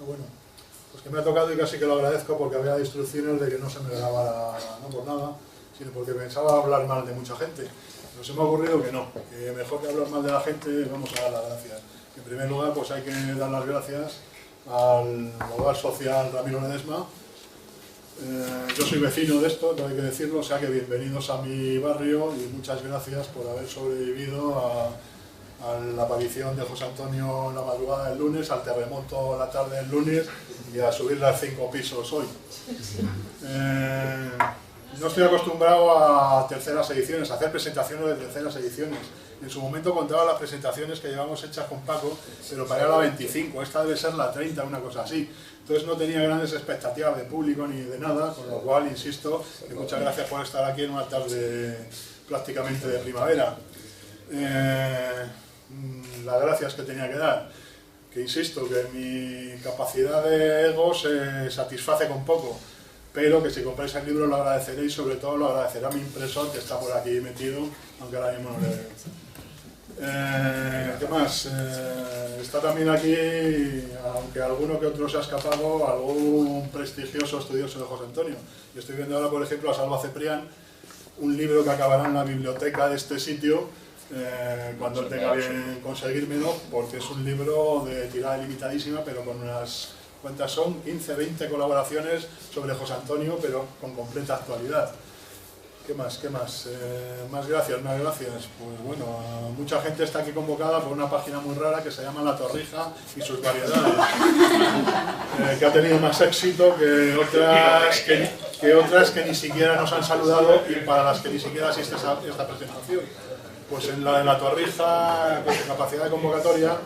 Bueno, pues que me ha tocado y casi que lo agradezco porque había instrucciones de que no se me grabara, no por nada, sino porque pensaba hablar mal de mucha gente. Pero se me ha ocurrido que no, que mejor que hablar mal de la gente vamos a dar las gracias. En primer lugar, pues hay que dar las gracias al Hogar Social Ramiro Ledesma. Yo soy vecino de esto, tengo que decirlo, o sea que bienvenidos a mi barrio y muchas gracias por haber sobrevivido a la aparición de José Antonio en la madrugada del lunes, al terremoto la tarde del lunes y a subir las 5 pisos hoy. No estoy acostumbrado a terceras ediciones, a hacer presentaciones de terceras ediciones. En su momento contaba las presentaciones que llevamos hechas con Paco, pero para la 25, esta debe ser la 30, una cosa así. Entonces no tenía grandes expectativas de público ni de nada, con lo cual, insisto, que muchas gracias por estar aquí en una tarde prácticamente de primavera. Las gracias que tenía que dar, que insisto, que mi capacidad de ego se satisface con poco, pero que si compráis el libro lo agradeceréis, sobre todo lo agradecerá mi impresor que está por aquí metido, aunque ahora mismo no le veo. ¿Qué más? Está también aquí, aunque alguno que otro se ha escapado, algún prestigioso estudioso de José Antonio. Yo estoy viendo ahora, por ejemplo, a Salva Ceprián, un libro que acabará en la biblioteca de este sitio, cuando él tenga bien conseguírmelo, porque es un libro de tirada limitadísima, pero con unas cuantas son 15, 20 colaboraciones sobre José Antonio, pero con completa actualidad. ¿Qué más? ¿Qué más? Más gracias, más gracias. Pues bueno, mucha gente está aquí convocada por una página muy rara que se llama La Torrija y sus variedades, que ha tenido más éxito que otras que ni siquiera nos han saludado y para las que ni siquiera asiste esta presentación. Pues en la de La Torrija, con su capacidad de convocatoria,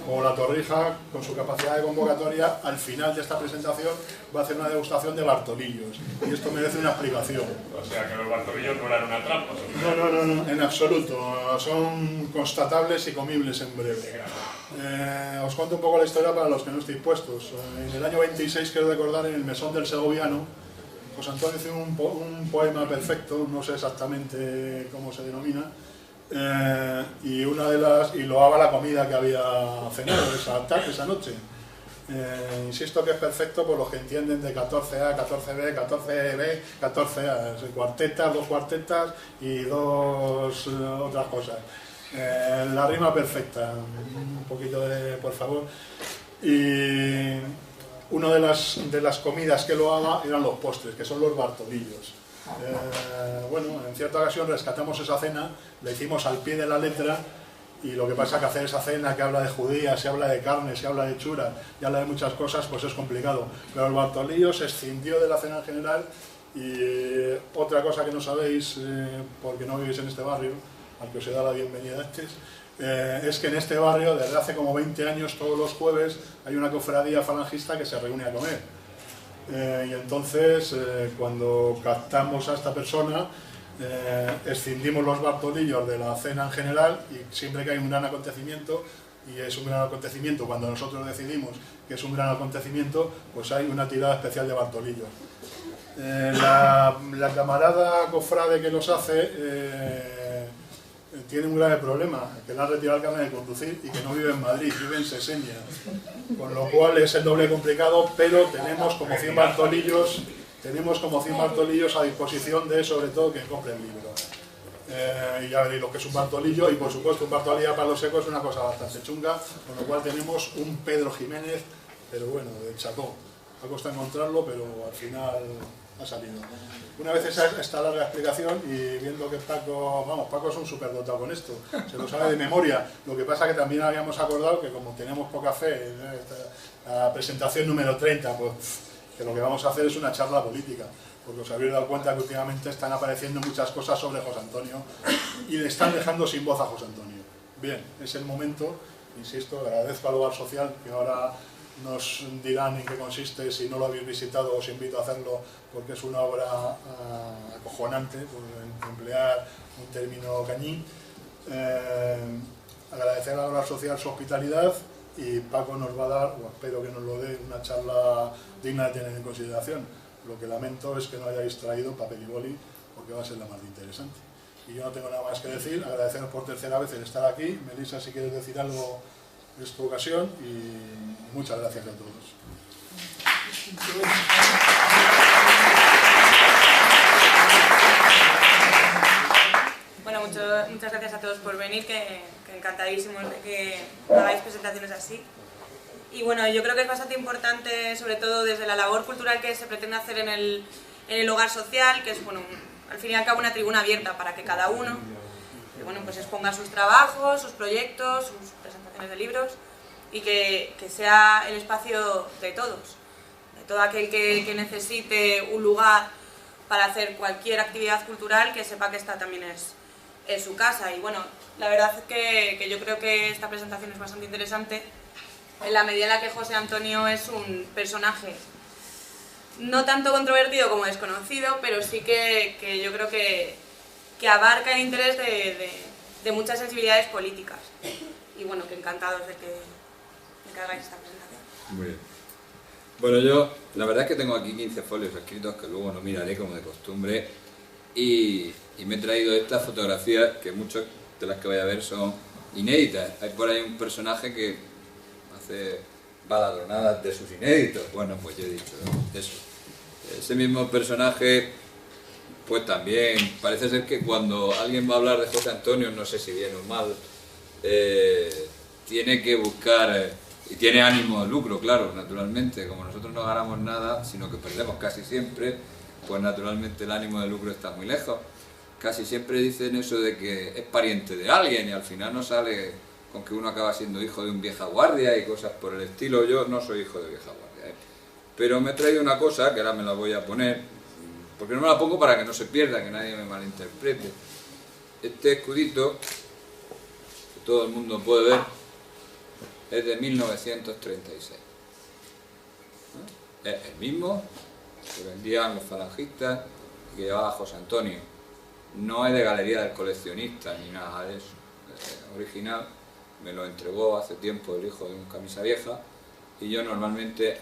o La Torrija, con su capacidad de convocatoria, al final de esta presentación va a hacer una degustación de Bartolillos. Y esto merece una explicación. O sea, que los Bartolillos no eran una trampa. No, en absoluto. Son constatables y comibles en breve. Os cuento un poco la historia para los que no estéis puestos. En el año 26, quiero recordar, en el Mesón del Segoviano, José Antonio hizo un poema perfecto, no sé exactamente cómo se denomina, y loaba la comida que había cenado esa noche. Insisto que es perfecto por los que entienden de 14A, 14B, 14B, 14A, cuartetas, 2 cuartetas y 2 otras cosas. La rima perfecta, un poquito de por favor. Y una de las comidas que loaba eran los postres, que son los Bartolillos. Bueno, en cierta ocasión rescatamos esa cena, la hicimos al pie de la letra, y lo que pasa es que hacer esa cena que habla de judías, se habla de carne, se habla de chura, y habla de muchas cosas, pues es complicado. Pero el Bartolillo se escindió de la cena en general, y otra cosa que no sabéis, porque no vivís en este barrio, al que os he dado la bienvenida antes, es que en este barrio, desde hace como 20 años, todos los jueves, hay una cofradía falangista que se reúne a comer. Y entonces, cuando captamos a esta persona, escindimos los Bartolillos de la cena en general, y siempre que hay un gran acontecimiento, y es un gran acontecimiento cuando nosotros decidimos que es un gran acontecimiento, pues hay una tirada especial de Bartolillos. La camarada cofrade que los hace tiene un grave problema, que le han retirado el carnet de conducir y que no vive en Madrid, vive en Sesenia, con lo cual es el doble complicado, pero tenemos como 100 Bartolillos a disposición de, sobre todo, quien compre el libro. Y ya veréis lo que es un Bartolillo, y por supuesto un Bartolillo para los secos es una cosa bastante chunga, con lo cual tenemos un Pedro Jiménez, pero bueno, de Chacó. Ha costado encontrarlo, pero al final ha salido. Una vez esta larga explicación y viendo que Paco es un superdotado con esto, se lo sabe de memoria. Lo que pasa que también habíamos acordado que como tenemos poca fe en la presentación número 30, pues que lo que vamos a hacer es una charla política, porque os habéis dado cuenta que últimamente están apareciendo muchas cosas sobre José Antonio y le están dejando sin voz a José Antonio. Bien, es el momento, insisto, agradezco al Hogar Social, que ahora nos dirán en qué consiste. Si no lo habéis visitado os invito a hacerlo, porque es una obra acojonante, por emplear un término cañí. Agradecer al Hogar Social su hospitalidad, y Paco nos va a dar, o espero que nos lo dé, una charla digna de tener en consideración. Lo que lamento es que no hayáis traído papel y boli, porque va a ser la más interesante. Y yo no tengo nada más que decir, agradeceros por tercera vez el estar aquí. Melissa, si quieres decir algo esta ocasión y muchas gracias a todos. Bueno, muchas gracias a todos por venir, que encantadísimos de que hagáis presentaciones así. Y bueno, yo creo que es bastante importante, sobre todo desde la labor cultural que se pretende hacer en el hogar social, que es, bueno, al fin y al cabo una tribuna abierta para que cada uno pues exponga sus trabajos, sus proyectos, sus presentaciones de libros, y que sea el espacio de todos, de todo aquel que necesite un lugar para hacer cualquier actividad cultural, que sepa que esta también es su casa. Y bueno, la verdad es que yo creo que esta presentación es bastante interesante, en la medida en la que José Antonio es un personaje no tanto controvertido como desconocido, pero sí que yo creo que abarca el interés de muchas sensibilidades políticas. Y bueno, que encantados de que hagáis esta presentación. Muy bien. Bueno, yo la verdad es que tengo aquí 15 folios escritos que luego no miraré como de costumbre, y me he traído estas fotografías que muchas de las que voy a ver son inéditas. Hay por ahí un personaje que hace baladronadas de sus inéditos. Bueno, pues yo he dicho eso. Ese mismo personaje, pues también parece ser que cuando alguien va a hablar de José Antonio, no sé si bien o mal, tiene que buscar, y tiene ánimo de lucro, claro, naturalmente. Como nosotros no ganamos nada, sino que perdemos casi siempre, pues naturalmente el ánimo de lucro está muy lejos. Casi siempre dicen eso de que es pariente de alguien, y al final no sale con que uno acaba siendo hijo de un vieja guardia y cosas por el estilo. Yo no soy hijo de vieja guardia, pero me he traído una cosa que ahora me la voy a poner, porque no me la pongo para que no se pierda, que nadie me malinterprete. Este escudito, que todo el mundo puede ver, es de 1936. Es el mismo que vendían los falangistas y que llevaba José Antonio. No es de Galería del Coleccionista ni nada de eso. Es original, me lo entregó hace tiempo el hijo de un camisa vieja, y yo normalmente,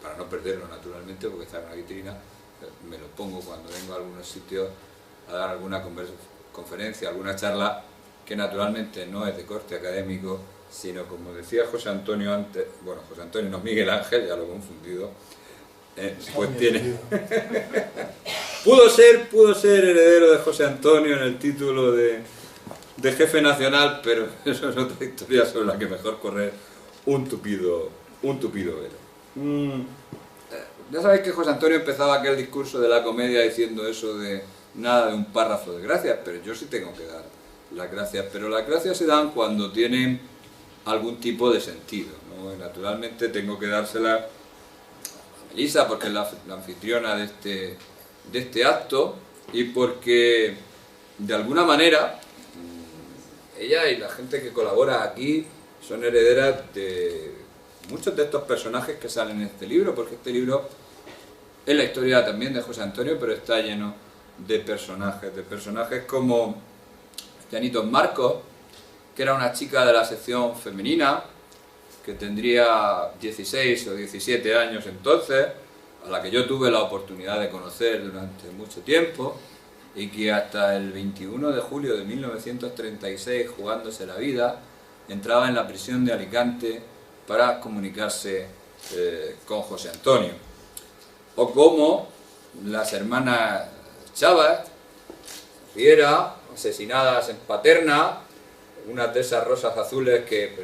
para no perderlo naturalmente, porque está en una vitrina, me lo pongo cuando vengo a algunos sitios a dar alguna conferencia, alguna charla, que naturalmente no es de corte académico, sino, como decía José Antonio antes, bueno, José Antonio no, Miguel Ángel, ya lo he confundido, pues tiene... pudo ser heredero de José Antonio en el título de jefe nacional, pero eso es otra historia sobre la que mejor correr un tupido velo. Ya sabéis que José Antonio empezaba aquel discurso de la comedia diciendo eso de nada de un párrafo de gracias, pero yo sí tengo que dar las gracias, pero las gracias se dan cuando tienen algún tipo de sentido, ¿no? Y naturalmente tengo que dárselas a Melissa, porque es la anfitriona de este acto, y porque de alguna manera ella y la gente que colabora aquí son herederas de muchos de estos personajes que salen en este libro, porque este libro es la historia también de José Antonio, pero está lleno de personajes como Llanitos Marcos, que era una chica de la sección femenina, que tendría 16 o 17 años entonces, a la que yo tuve la oportunidad de conocer durante mucho tiempo, y que hasta el 21 de julio de 1936, jugándose la vida, entraba en la prisión de Alicante para comunicarse con José Antonio. O como las hermanas Chavas, Riera, asesinadas en Paterna, unas de esas rosas azules que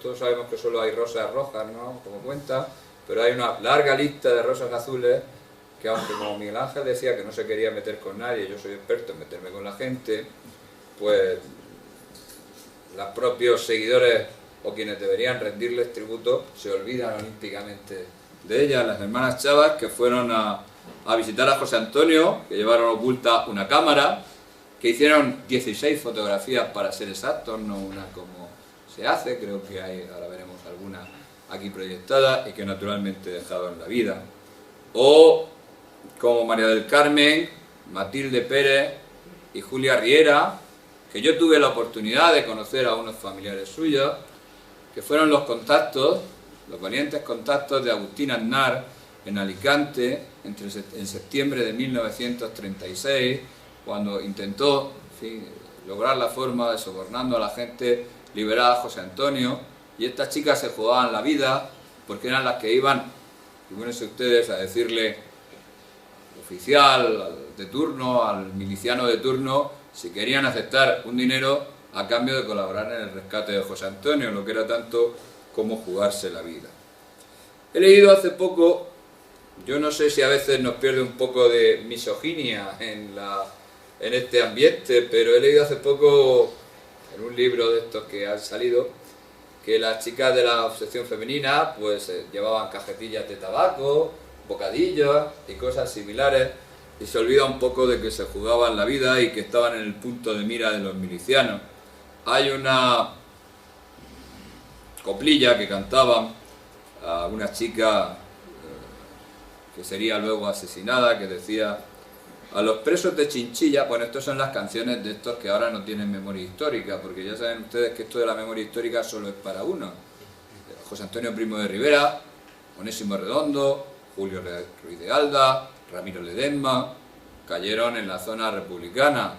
todos sabemos que solo hay rosas rojas, ¿no? Como cuenta, pero hay una larga lista de rosas azules que, aunque como Miguel Ángel decía que no se quería meter con nadie, yo soy experto en meterme con la gente, pues los propios seguidores o quienes deberían rendirles tributo se olvidan olímpicamente de ellas. Las hermanas Chavas, que fueron a visitar a José Antonio, que llevaron oculta una cámara, que hicieron 16 fotografías para ser exactos, no una como se hace, creo que hay, ahora veremos alguna aquí proyectada, y que naturalmente dejaron la vida. O como María del Carmen, Matilde Pérez y Julia Riera, que yo tuve la oportunidad de conocer a unos familiares suyos, que fueron los valientes contactos de Agustín Aznar en Alicante en septiembre de 1936, cuando intentó, en fin, lograr la forma de, sobornando a la gente, liberar a José Antonio, y estas chicas se jugaban la vida porque eran las que iban, figúrense ustedes, a decirle al oficial de turno, al miliciano de turno, si querían aceptar un dinero a cambio de colaborar en el rescate de José Antonio, lo que era tanto como jugarse la vida. He leído hace poco, yo no sé si a veces nos pierde un poco de misoginia en este ambiente, pero he leído hace poco en un libro de estos que han salido que las chicas de la obsesión femenina pues llevaban cajetillas de tabaco, bocadillos y cosas similares, y se olvida un poco de que se jugaban la vida y que estaban en el punto de mira de los milicianos. Hay una coplilla que cantaban a una chica que sería luego asesinada, que decía: a los presos de Chinchilla. Bueno, estas son las canciones de estos que ahora no tienen memoria histórica, porque ya saben ustedes que esto de la memoria histórica solo es para uno. José Antonio Primo de Rivera, Onésimo Redondo, Julio Ruiz de Alda, Ramiro Ledesma, cayeron en la zona republicana,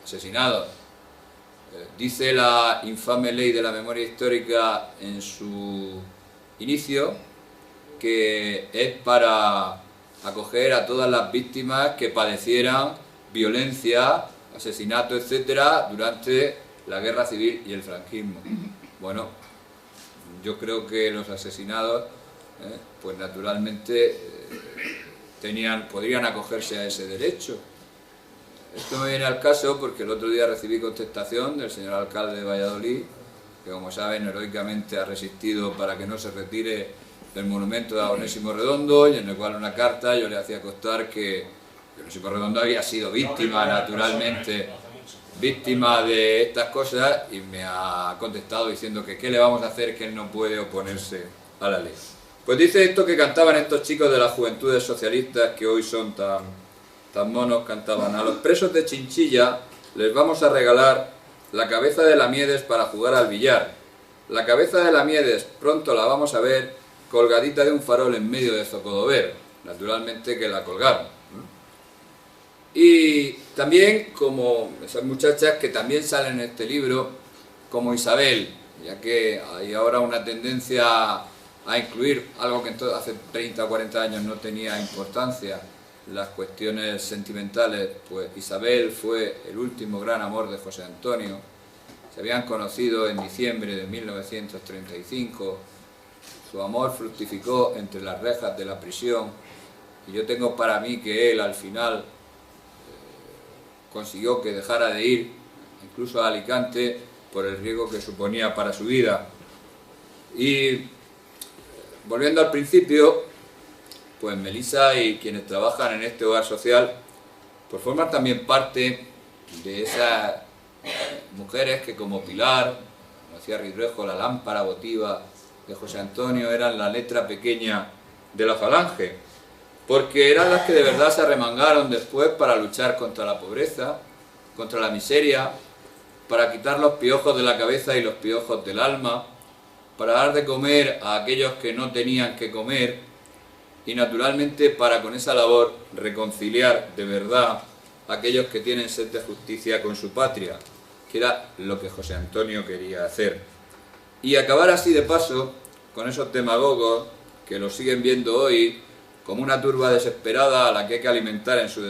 asesinados. Dice la infame ley de la memoria histórica en su inicio que es para acoger a todas las víctimas que padecieran violencia, asesinato, etcétera, durante la guerra civil y el franquismo. Bueno, yo creo que los asesinados, pues naturalmente podrían acogerse a ese derecho. Esto me viene al caso porque el otro día recibí contestación del señor alcalde de Valladolid, que como saben heroicamente ha resistido para que no se retire el monumento a Onésimo Redondo, y en el cual una carta yo le hacía constar que Onésimo Redondo había sido víctima, naturalmente, víctima de estas cosas, y me ha contestado diciendo que qué le vamos a hacer, que él no puede oponerse a la ley. Pues dice esto que cantaban estos chicos de las juventudes socialistas, que hoy son tan monos, cantaban: a los presos de Chinchilla les vamos a regalar la cabeza de la Miedes para jugar al billar. La cabeza de la Miedes pronto la vamos a ver colgadita de un farol en medio de Zocodover. Naturalmente que la colgaron. Y también como esas muchachas que también salen en este libro, como Isabel, ya que hay ahora una tendencia a incluir algo que hace 30 o 40 años no tenía importancia, las cuestiones sentimentales. Pues Isabel fue el último gran amor de José Antonio. Se habían conocido en diciembre de 1935, su amor fructificó entre las rejas de la prisión, y yo tengo para mí que él al final consiguió que dejara de ir, incluso a Alicante, por el riesgo que suponía para su vida. Y volviendo al principio, pues Melissa y quienes trabajan en este hogar social, pues forman también parte de esas mujeres que, como Pilar, como decía Ridrejo, la lámpara votiva de José Antonio, eran la letra pequeña de la falange, porque eran las que de verdad se arremangaron después para luchar contra la pobreza, contra la miseria, para quitar los piojos de la cabeza y los piojos del alma, para dar de comer a aquellos que no tenían que comer, y naturalmente para con esa labor reconciliar de verdad a aquellos que tienen sed de justicia con su patria, que era lo que José Antonio quería hacer. Y acabar así de paso con esos demagogos que lo siguen viendo hoy como una turba desesperada a la que hay que alimentar en su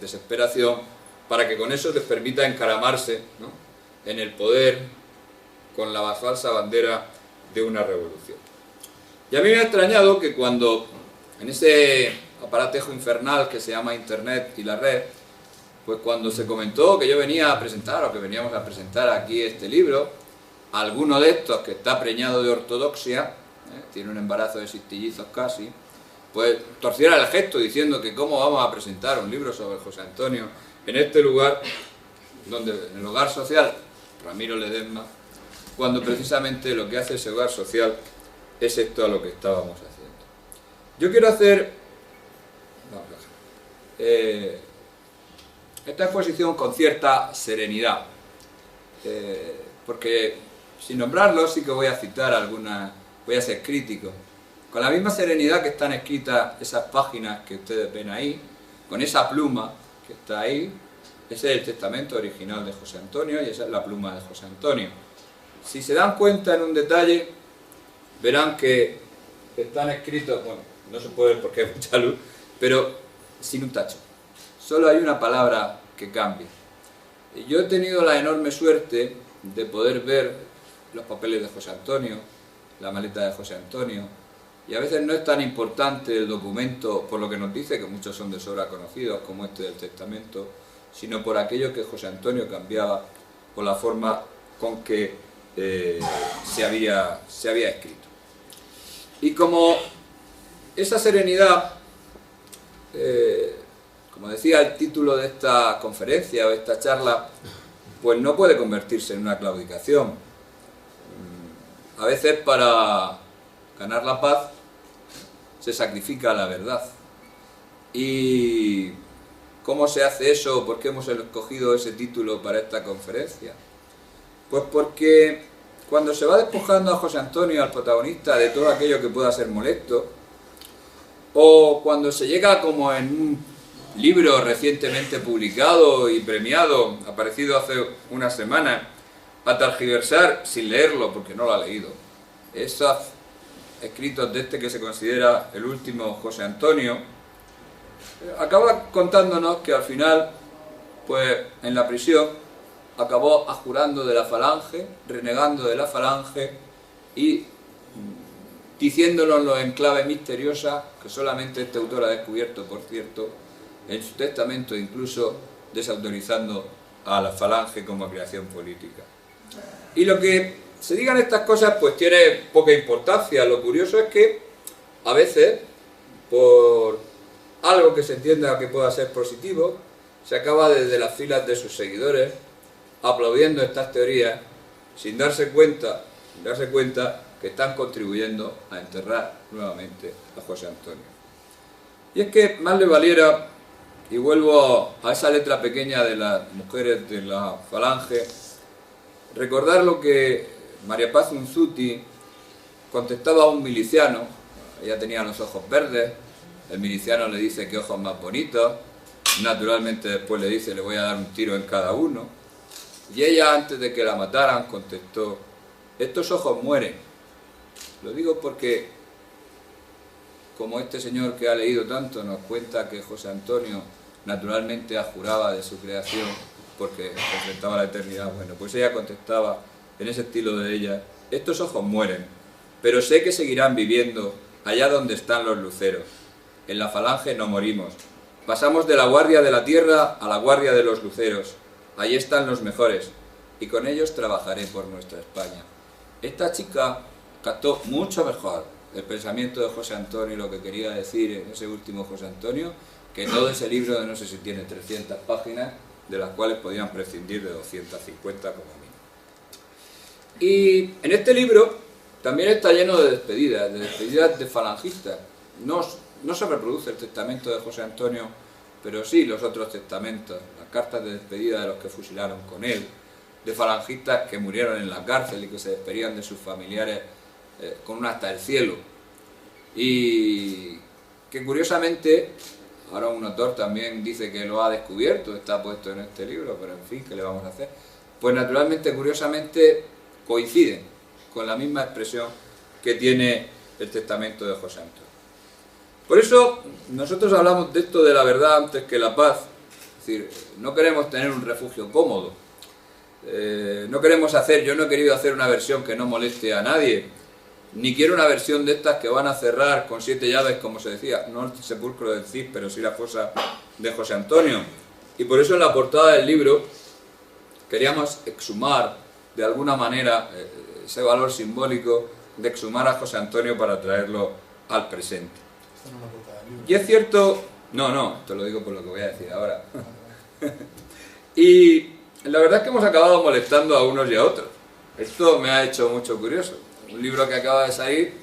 desesperación, para que con eso les permita encaramarse, ¿no?, en el poder con la falsa bandera de una revolución. Y a mí me ha extrañado que cuando en ese aparatejo infernal que se llama Internet y la red, pues cuando se comentó que yo venía a presentar, o que veníamos a presentar aquí este libro, alguno de estos que está preñado de ortodoxia, tiene un embarazo de sistillizos casi, pues torciera el gesto diciendo que cómo vamos a presentar un libro sobre José Antonio en este lugar, donde en el hogar social, Ramiro Ledesma, cuando precisamente lo que hace ese hogar social es esto a lo que estábamos haciendo. Yo quiero hacer esta exposición con cierta serenidad, porque sin nombrarlo sí que voy a citar algunas, voy a ser crítico, con la misma serenidad que están escritas esas páginas que ustedes ven ahí, con esa pluma que está ahí. Ese es el testamento original de José Antonio y esa es la pluma de José Antonio. si se dan cuenta en un detalle, verán que están escritos, bueno, no se puede ver porque hay mucha luz, pero sin un tacho. Solo hay una palabra que cambia. Y yo he tenido la enorme suerte de poder ver los papeles de José Antonio, la maleta de José Antonio, y a veces no es tan importante el documento por lo que nos dice, que muchos son de sobra conocidos, como este del testamento, sino por aquello que José Antonio cambiaba, por la forma con que se había escrito. Y como esa serenidad, como decía el título de esta conferencia o esta charla, pues no puede convertirse en una claudicación. A veces para ganar la paz se sacrifica la verdad. ¿Y cómo se hace eso? ¿Por qué hemos escogido ese título para esta conferencia? Pues porque cuando se va despojando a José Antonio, al protagonista, de todo aquello que pueda ser molesto, o cuando se llega, como en un libro recientemente publicado y premiado, aparecido hace unas semanas, a tergiversar sin leerlo, porque no lo ha leído, esos escritos de este que se considera el último José Antonio, acaba contándonos que al final, pues en la prisión, acabó abjurando de la Falange, renegando de la Falange y diciéndonos en clave misteriosa, que solamente este autor ha descubierto, por cierto, en su testamento, incluso desautorizando a la Falange como creación política. Y lo que se digan estas cosas pues tiene poca importancia. Lo curioso es que a veces, por algo que se entienda que pueda ser positivo, se acaba desde las filas de sus seguidores aplaudiendo estas teorías sin darse cuenta que están contribuyendo a enterrar nuevamente a José Antonio. Y es que más le valiera, y vuelvo a esa letra pequeña de las mujeres de la Falange, recordar lo que María Paz Unzuti contestaba a un miliciano. Ella tenía los ojos verdes, el miliciano le dice qué ojos más bonitos, naturalmente después le dice le voy a dar un tiro en cada uno, y ella, antes de que la mataran, contestó: estos ojos mueren. Lo digo porque, como este señor que ha leído tanto nos cuenta que José Antonio naturalmente abjuraba de su creación porque enfrentaba a la eternidad, bueno, pues ella contestaba en ese estilo de ella: estos ojos mueren, pero sé que seguirán viviendo allá donde están los luceros. En la Falange no morimos. Pasamos de la guardia de la tierra a la guardia de los luceros. Allí están los mejores, y con ellos trabajaré por nuestra España. Esta chica captó mucho mejor el pensamiento de José Antonio y lo que quería decir en ese último José Antonio, que todo ese libro de no sé si tiene 300 páginas, de las cuales podían prescindir de 250 como mínimo. Y en este libro también está lleno de despedidas de falangistas. No se reproduce el testamento de José Antonio, pero sí los otros testamentos, las cartas de despedida de los que fusilaron con él, de falangistas que murieron en la cárcel y que se despedían de sus familiares con un hasta el cielo. Y que curiosamente, ahora un autor también dice que lo ha descubierto, está puesto en este libro, pero en fin, ¿qué le vamos a hacer? Pues naturalmente, curiosamente, coinciden con la misma expresión que tiene el testamento de José Antonio. Por eso nosotros hablamos de esto de la verdad antes que la paz. Es decir, no queremos tener un refugio cómodo. No queremos yo no he querido hacer una versión que no moleste a nadie, ni quiero una versión de estas que van a cerrar con 7 llaves, como se decía, no el sepulcro del Cid, pero sí la fosa de José Antonio. Y por eso en la portada del libro queríamos exhumar de alguna manera ese valor simbólico de exhumar a José Antonio para traerlo al presente. Y es cierto, no, te lo digo por lo que voy a decir ahora. Y la verdad es que hemos acabado molestando a unos y a otros. Esto me ha hecho mucho curioso. Un libro que acaba de salir,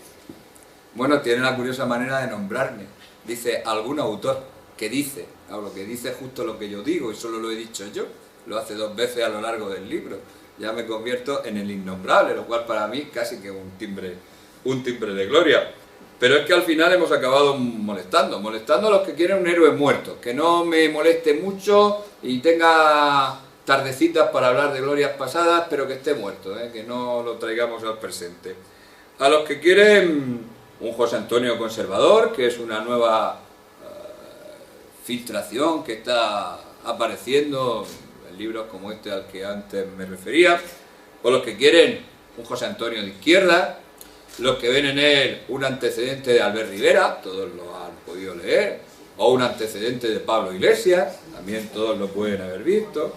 bueno, tiene la curiosa manera de nombrarme. Dice algún autor que dice, que dice justo lo que yo digo y solo lo he dicho yo. Lo hace 2 veces a lo largo del libro. Ya me convierto en el innombrable, lo cual para mí casi que un timbre de gloria. Pero es que al final hemos acabado molestando a los que quieren un héroe muerto, que no me moleste mucho y tenga tardecitas para hablar de glorias pasadas, pero que esté muerto, que no lo traigamos al presente. A los que quieren un José Antonio conservador, que es una nueva filtración que está apareciendo en libros como este al que antes me refería, o los que quieren un José Antonio de izquierda, los que ven en él un antecedente de Albert Rivera, todos lo han podido leer, o un antecedente de Pablo Iglesias, también todos lo pueden haber visto.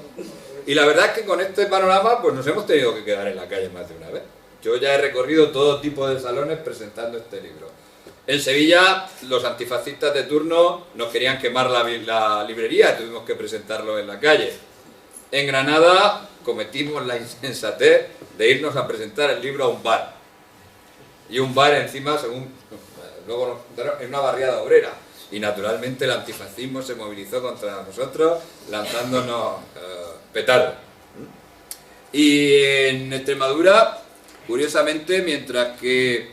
Y la verdad es que con este panorama pues nos hemos tenido que quedar en la calle más de una vez. Yo ya he recorrido todo tipo de salones presentando este libro. En Sevilla los antifascistas de turno nos querían quemar la librería, tuvimos que presentarlo en la calle. En Granada cometimos la insensatez de irnos a presentar el libro a un bar. Y un bar encima, según luego nos contaron, en una barriada obrera. Y naturalmente el antifascismo se movilizó contra nosotros lanzándonos petardos. Y en Extremadura, curiosamente, mientras que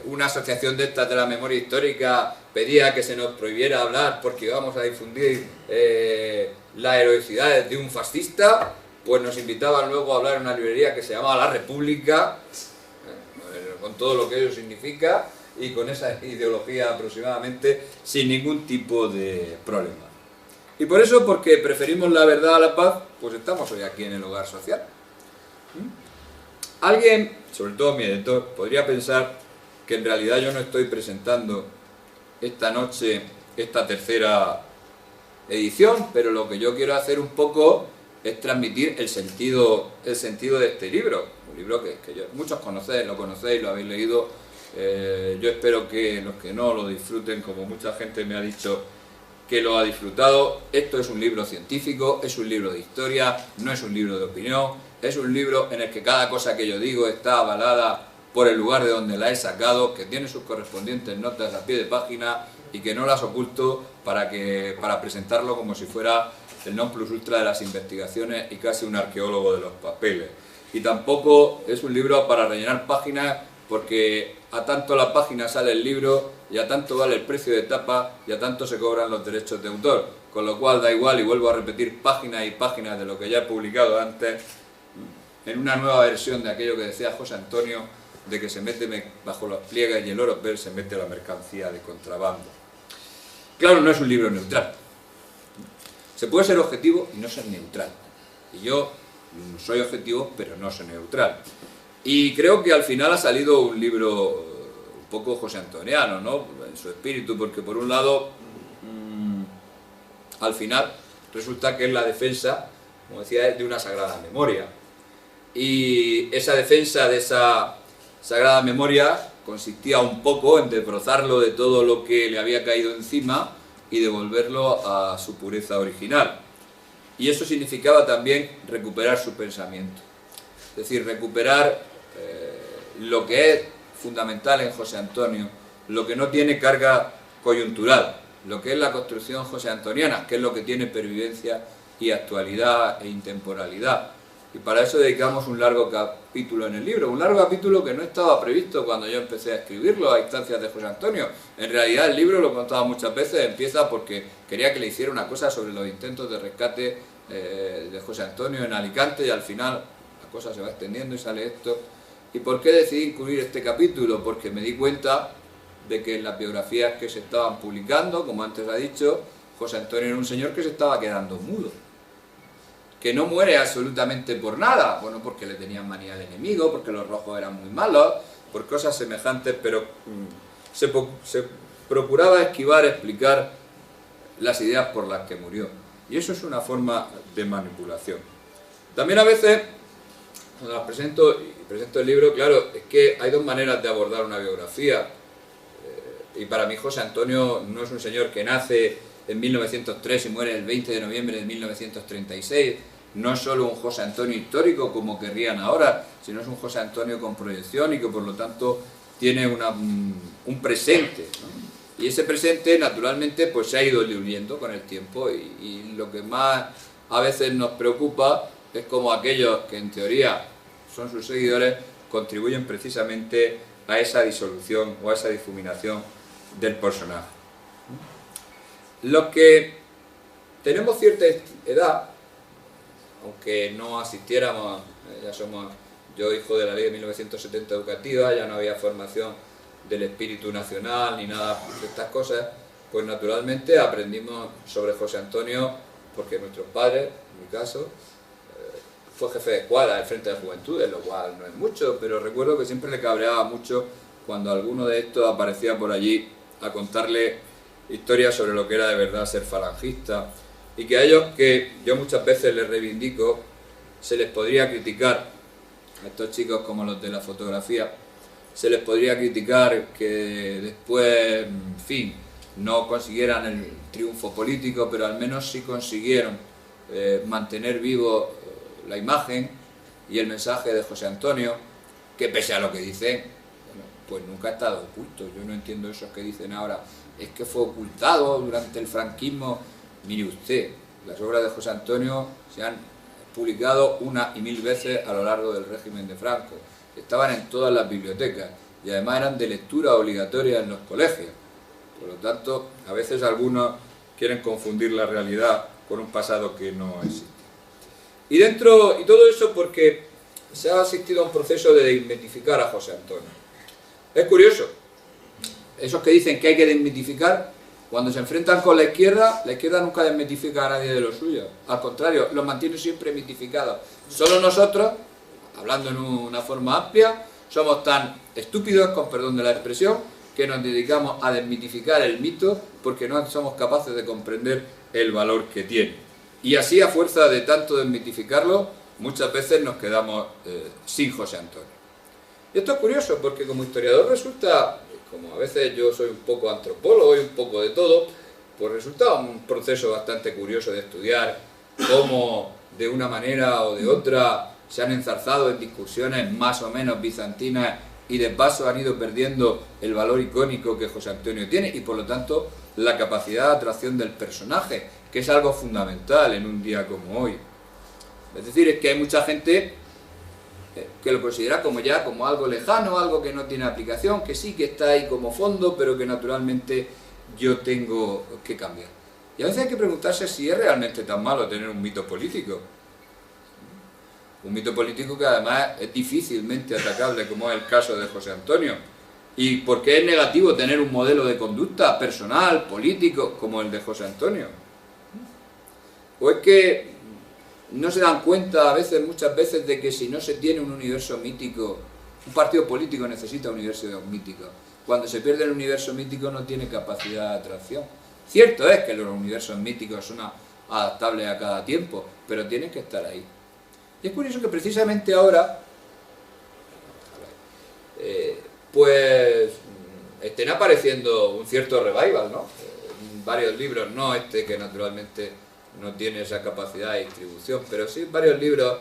una asociación de estas de la memoria histórica pedía que se nos prohibiera hablar porque íbamos a difundir las heroicidades de un fascista, pues nos invitaban luego a hablar en una librería que se llamaba La República, con todo lo que ello significa, y con esa ideología aproximadamente sin ningún tipo de problema. Y por eso, porque preferimos la verdad a la paz, pues estamos hoy aquí en el Hogar Social. Alguien, sobre todo mi editor, podría pensar que en realidad yo no estoy presentando esta noche esta tercera edición, pero lo que yo quiero hacer un poco es transmitir el sentido de este libro. Un libro que muchos conocéis, lo habéis leído. Yo espero que los que no lo disfruten, como mucha gente me ha dicho que lo ha disfrutado. Esto es un libro científico, es un libro de historia, no es un libro de opinión, es un libro en el que cada cosa que yo digo está avalada por el lugar de donde la he sacado, que tiene sus correspondientes notas a pie de página y que no las oculto para presentarlo como si fuera el non plus ultra de las investigaciones y casi un arqueólogo de los papeles. Y tampoco es un libro para rellenar páginas, porque a tanto la página sale el libro y a tanto vale el precio de tapa y a tanto se cobran los derechos de autor, con lo cual da igual, y vuelvo a repetir páginas y páginas de lo que ya he publicado antes en una nueva versión de aquello que decía José Antonio, de que se mete bajo los pliegues y el oropel se mete la mercancía de contrabando. Claro, no es un libro neutral. Se puede ser objetivo y no ser neutral. Y yo soy objetivo, pero no soy neutral. Y creo que al final ha salido un libro un poco josé antoniano, ¿no?, en su espíritu, porque por un lado, al final, resulta que es la defensa, como decía él, de una sagrada memoria. Y esa defensa de esa sagrada memoria consistía un poco en desbrozarlo de todo lo que le había caído encima y devolverlo a su pureza original. Y eso significaba también recuperar su pensamiento. Es decir, recuperar lo que es fundamental en José Antonio, lo que no tiene carga coyuntural, lo que es la construcción josé antoniana, que es lo que tiene pervivencia y actualidad e intemporalidad. Y para eso dedicamos un largo capítulo en el libro, un largo capítulo que no estaba previsto cuando yo empecé a escribirlo a instancias de José Antonio. En realidad el libro, lo he contado muchas veces, empieza porque quería que le hiciera una cosa sobre los intentos de rescate de José Antonio en Alicante, y al final la cosa se va extendiendo y sale esto. ¿Y por qué decidí incluir este capítulo? Porque me di cuenta de que en las biografías que se estaban publicando, como antes ha dicho, José Antonio era un señor que se estaba quedando mudo, que no muere absolutamente por nada, bueno, porque le tenían manía de enemigo, porque los rojos eran muy malos, por cosas semejantes, pero se procuraba esquivar, explicar las ideas por las que murió. Y eso es una forma de manipulación. También a veces, cuando las presento el libro, claro, es que hay dos maneras de abordar una biografía. Y para mí José Antonio no es un señor que nace en 1903 y muere el 20 de noviembre de 1936. No es solo un José Antonio histórico, como querrían ahora, sino es un José Antonio con proyección y que por lo tanto tiene un presente, ¿no? Y ese presente, naturalmente, pues se ha ido diluyendo con el tiempo, y lo que más a veces nos preocupa es cómo aquellos que en teoría son sus seguidores contribuyen precisamente a esa disolución o a esa difuminación del personaje. Los que tenemos cierta edad aunque no asistiéramos, ya somos, yo hijo de la ley de 1970 educativa, ya no había formación del espíritu nacional ni nada de estas cosas, pues naturalmente aprendimos sobre José Antonio porque nuestros padres, en mi caso, fue jefe de escuadra del Frente de Juventudes, lo cual no es mucho, pero recuerdo que siempre le cabreaba mucho cuando alguno de estos aparecía por allí a contarle historias sobre lo que era de verdad ser falangista, y que a ellos, que yo muchas veces les reivindico, se les podría criticar, a estos chicos como los de la fotografía, se les podría criticar que después, en fin, no consiguieran el triunfo político, pero al menos sí consiguieron mantener vivo la imagen y el mensaje de José Antonio, que pese a lo que dicen, bueno, pues nunca ha estado oculto. Yo no entiendo esos que dicen ahora, es que fue ocultado durante el franquismo. Mire usted, las obras de José Antonio se han publicado una y mil veces a lo largo del régimen de Franco. Estaban en todas las bibliotecas y además eran de lectura obligatoria en los colegios. Por lo tanto, a veces algunos quieren confundir la realidad con un pasado que no existe. Y todo eso porque se ha asistido a un proceso de desmitificar a José Antonio. Es curioso, esos que dicen que hay que desmitificar, cuando se enfrentan con la izquierda nunca desmitifica a nadie de lo suyo. Al contrario, los mantiene siempre mitificados. Solo nosotros, hablando en una forma amplia, somos tan estúpidos, con perdón de la expresión, que nos dedicamos a desmitificar el mito porque no somos capaces de comprender el valor que tiene. Y así, a fuerza de tanto desmitificarlo, muchas veces nos quedamos sin José Antonio. Y esto es curioso porque como historiador resulta, como a veces yo soy un poco antropólogo y un poco de todo, pues resulta un proceso bastante curioso de estudiar cómo de una manera o de otra se han enzarzado en discusiones más o menos bizantinas y de paso han ido perdiendo el valor icónico que José Antonio tiene y por lo tanto la capacidad de atracción del personaje, que es algo fundamental en un día como hoy. Es decir, es que hay mucha gente que lo considera como algo lejano, algo que no tiene aplicación, que sí que está ahí como fondo, pero que naturalmente yo tengo que cambiar. Y a veces hay que preguntarse si es realmente tan malo tener un mito político. Un mito político que además es difícilmente atacable, como es el caso de José Antonio. ¿Y por qué es negativo tener un modelo de conducta personal, político, como el de José Antonio? ¿O es que no se dan cuenta muchas veces de que si no se tiene un universo mítico, un partido político necesita un universo mítico? Cuando se pierde el universo mítico no tiene capacidad de atracción. Cierto es que los universos míticos son adaptables a cada tiempo, pero tienen que estar ahí. Y es curioso que precisamente ahora pues estén apareciendo un cierto revival, ¿no? Varios libros, no este que naturalmente no tiene esa capacidad de distribución, pero sí varios libros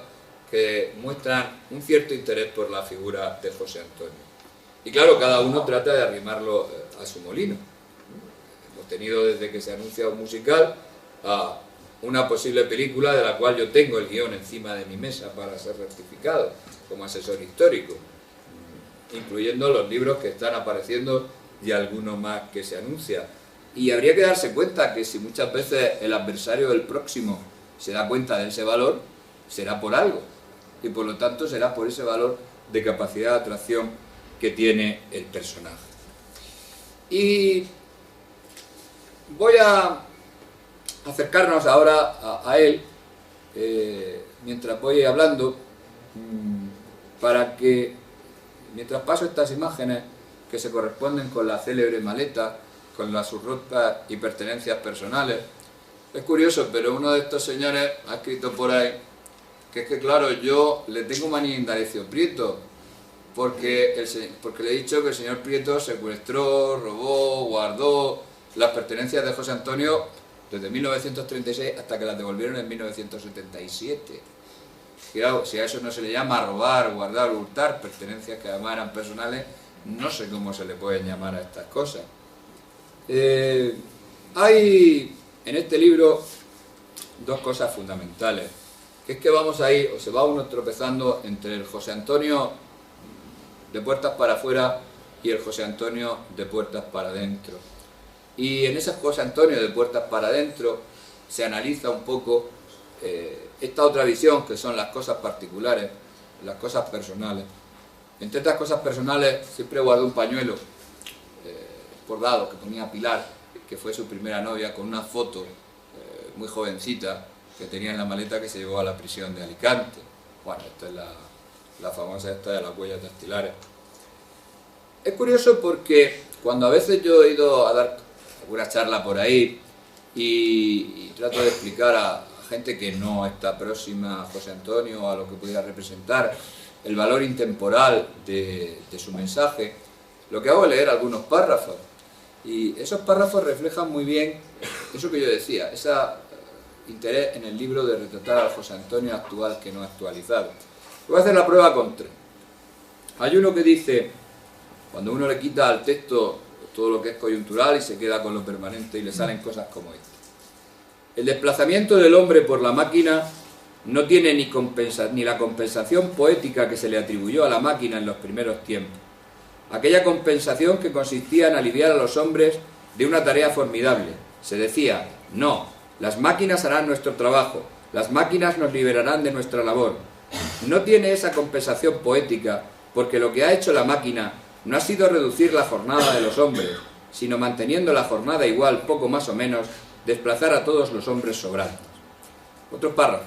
que muestran un cierto interés por la figura de José Antonio. Y claro, cada uno trata de arrimarlo a su molino. Hemos tenido desde que se anuncia un musical a una posible película de la cual yo tengo el guión encima de mi mesa para ser rectificado como asesor histórico, incluyendo los libros que están apareciendo y algunos más que se anuncian. Y habría que darse cuenta que si muchas veces el adversario del próximo se da cuenta de ese valor, será por algo, y por lo tanto será por ese valor de capacidad de atracción que tiene el personaje. Y voy a acercarnos ahora a él, mientras voy hablando, para que, mientras paso estas imágenes que se corresponden con la célebre maleta, con las sus ropas y pertenencias personales. Es curioso, pero uno de estos señores ha escrito por ahí que es que, claro, yo le tengo manía a Indalecio Prieto, porque le he dicho que el señor Prieto secuestró, robó, guardó las pertenencias de José Antonio desde 1936 hasta que las devolvieron en 1977. Claro, si a eso no se le llama robar, guardar, hurtar, pertenencias que además eran personales, no sé cómo se le pueden llamar a estas cosas. Hay en este libro dos cosas fundamentales, que es que vamos a ir, o se va uno tropezando entre el José Antonio de puertas para afuera y el José Antonio de puertas para adentro. Y en ese José Antonio de puertas para adentro se analiza un poco esta otra visión, que son las cosas particulares, las cosas personales. Entre estas cosas personales siempre guardé un pañuelo bordado que ponía Pilar, que fue su primera novia, con una foto muy jovencita que tenía en la maleta, que se llevó a la prisión de Alicante. Bueno, esta es la famosa esta de las huellas dactilares. Es curioso porque cuando a veces yo he ido a dar alguna charla por ahí y trato de explicar a gente que no está próxima a José Antonio o a lo que pudiera representar el valor intemporal de su mensaje, lo que hago es leer algunos párrafos, y esos párrafos reflejan muy bien eso que yo decía, ese interés en el libro de retratar al José Antonio actual que no actualizado. Voy a hacer la prueba con tres. Hay uno que dice, cuando uno le quita al texto todo lo que es coyuntural y se queda con lo permanente, y le salen cosas como esta: el desplazamiento del hombre por la máquina no tiene ni la compensación poética que se le atribuyó a la máquina en los primeros tiempos. Aquella compensación que consistía en aliviar a los hombres de una tarea formidable. Se decía, no, las máquinas harán nuestro trabajo, las máquinas nos liberarán de nuestra labor. No tiene esa compensación poética, porque lo que ha hecho la máquina no ha sido reducir la jornada de los hombres, sino, manteniendo la jornada igual, poco más o menos, desplazar a todos los hombres sobrantes. Otro párrafo.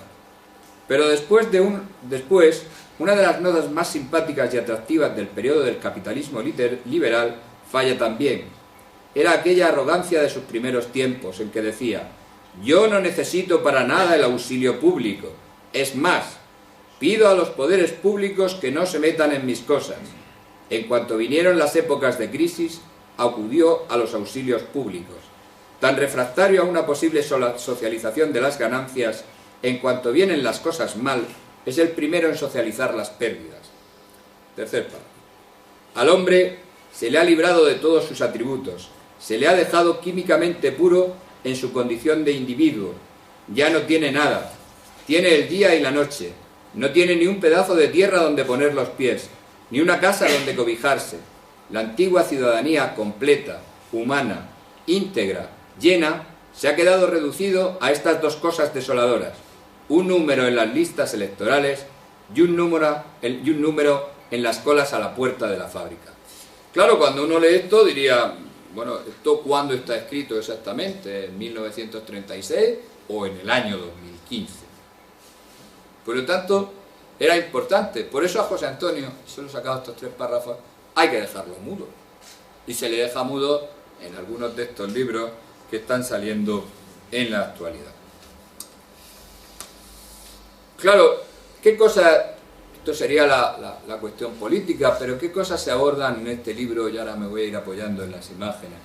Pero después, una de las notas más simpáticas y atractivas del periodo del capitalismo liberal falla también. Era aquella arrogancia de sus primeros tiempos, en que decía, yo no necesito para nada el auxilio público. Es más, pido a los poderes públicos que no se metan en mis cosas. En cuanto vinieron las épocas de crisis, acudió a los auxilios públicos. Tan refractario a una posible socialización de las ganancias, en cuanto vienen las cosas mal, es el primero en socializar las pérdidas. Tercer párrafo. Al hombre se le ha librado de todos sus atributos, se le ha dejado químicamente puro en su condición de individuo. Ya no tiene nada, tiene el día y la noche, no tiene ni un pedazo de tierra donde poner los pies, ni una casa donde cobijarse. La antigua ciudadanía completa, humana, íntegra, llena, se ha quedado reducido a estas dos cosas desoladoras: un número en las listas electorales y un número en las colas a la puerta de la fábrica. Claro, cuando uno lee esto diría, bueno, ¿esto cuándo está escrito exactamente? ¿En 1936 o en el año 2015? Por lo tanto, era importante. Por eso a José Antonio, solo he sacado estos tres párrafos, hay que dejarlo mudo. Y se le deja mudo en algunos de estos libros que están saliendo en la actualidad. Claro, ¿qué cosas? Esto sería la cuestión política, pero ¿qué cosas se abordan en este libro? Y ahora me voy a ir apoyando en las imágenes.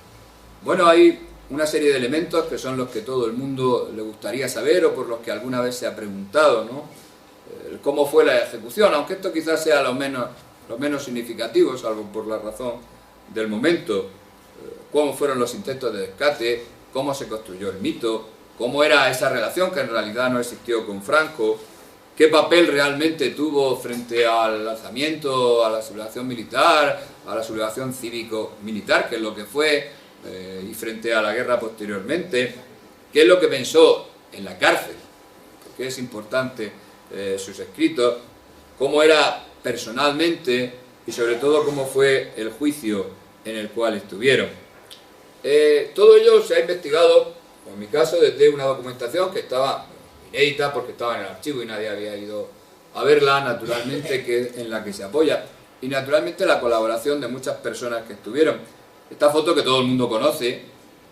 Bueno, hay una serie de elementos que son los que todo el mundo le gustaría saber, o por los que alguna vez se ha preguntado, ¿no? Cómo fue la ejecución, aunque esto quizás sea lo menos significativo, salvo por la razón del momento. Cómo fueron los intentos de rescate, cómo se construyó el mito, cómo era esa relación que en realidad no existió con Franco, qué papel realmente tuvo frente al lanzamiento, a la sublevación militar, a la sublevación cívico-militar, que es lo que fue, y frente a la guerra posteriormente, qué es lo que pensó en la cárcel, porque es importante sus escritos, cómo era personalmente y sobre todo cómo fue el juicio en el cual estuvieron. Todo ello se ha investigado, en mi caso, desde una documentación que estaba inédita porque estaba en el archivo y nadie había ido a verla, naturalmente, en la que se apoya, y naturalmente la colaboración de muchas personas que estuvieron. Esta foto que todo el mundo conoce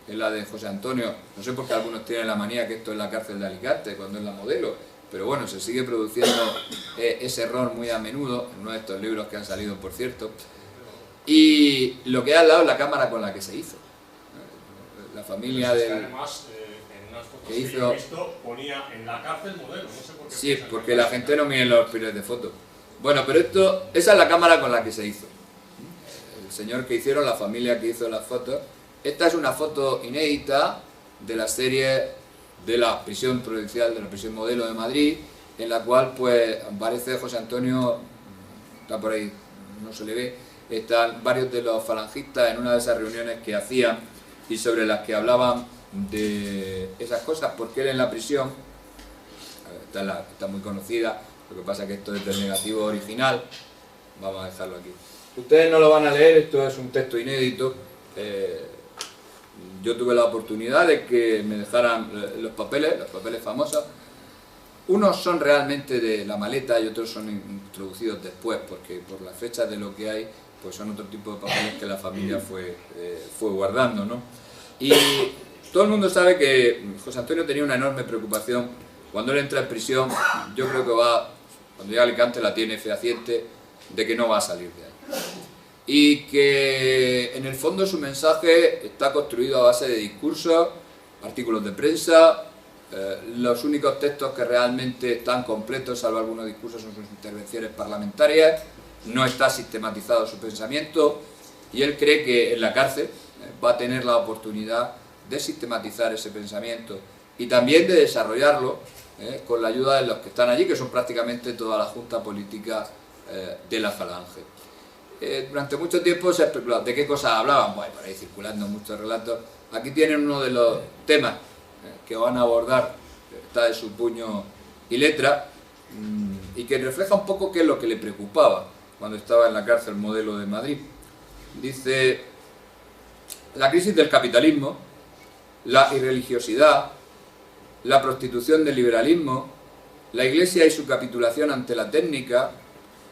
es la de José Antonio. No sé por qué algunos tienen la manía que esto es la cárcel de Alicante cuando es la modelo, pero bueno, se sigue produciendo ese error muy a menudo en uno de estos libros que han salido, por cierto. Y lo que hay al lado es la cámara con la que se hizo. La familia del... Además, en unas fotos que que hizo... yo he visto ponía en la cárcel modelo, no sé por qué. Sí, porque la gente no mide los perfiles de fotos. Bueno, pero esa es la cámara con la que se hizo. El señor que hicieron, la familia que hizo las fotos. Esta es una foto inédita de la serie de la prisión provincial, de la prisión modelo de Madrid, en la cual pues aparece José Antonio, está por ahí, no se le ve, están varios de los falangistas en una de esas reuniones que hacían y sobre las que hablaban de esas cosas, porque él en la prisión, a está muy conocida, lo que pasa es que esto es del negativo original, vamos a dejarlo aquí. Ustedes no lo van a leer, esto es un texto inédito. Yo tuve la oportunidad de que me dejaran los papeles famosos. Unos son realmente de la maleta y otros son introducidos después, porque por las fechas de lo que hay, pues son otro tipo de papeles que la familia fue guardando, ¿no? Y todo el mundo sabe que José Antonio tenía una enorme preocupación. Cuando él entra en prisión, yo creo que cuando llega a Alicante la tiene fehaciente de que no va a salir de ahí. Y que en el fondo su mensaje está construido a base de discursos, artículos de prensa. Los únicos textos que realmente están completos, salvo algunos discursos, son sus intervenciones parlamentarias. No está sistematizado su pensamiento y él cree que en la cárcel va a tener la oportunidad de sistematizar ese pensamiento y también de desarrollarlo con la ayuda de los que están allí, que son prácticamente toda la junta política de la Falange. Durante mucho tiempo se ha especulado de qué cosas hablaban, bueno, por ahí circulando muchos relatos. Aquí tienen uno de los temas que van a abordar, está de su puño y letra, y que refleja un poco qué es lo que le preocupaba cuando estaba en la cárcel Modelo de Madrid. Dice: la crisis del capitalismo, la irreligiosidad, la prostitución del liberalismo, la Iglesia y su capitulación ante la técnica,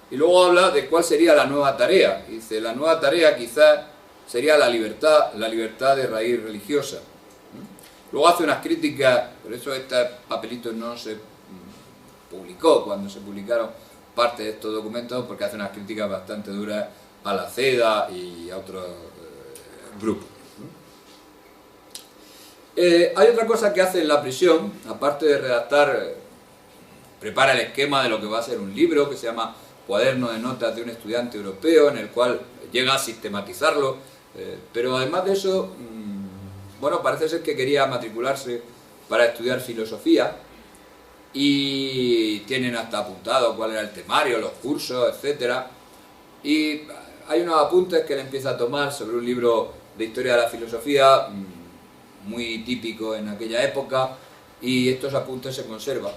y luego habla de cuál sería la nueva tarea. Dice: la nueva tarea quizás sería la libertad de raíz religiosa. Luego hace unas críticas, por eso este papelito no se publicó cuando se publicaron parte de estos documentos, porque hace unas críticas bastante duras a la CEDA y a otros grupos. Hay otra cosa que hace en la prisión, aparte de redactar, prepara el esquema de lo que va a ser un libro que se llama Cuaderno de notas de un estudiante europeo, en el cual llega a sistematizarlo, pero además de eso, bueno, parece ser que quería matricularse para estudiar filosofía y tienen hasta apuntado cuál era el temario, los cursos, etc. Y hay unos apuntes que él empieza a tomar sobre un libro de historia de la filosofía muy típico en aquella época, y estos apuntes se conservan,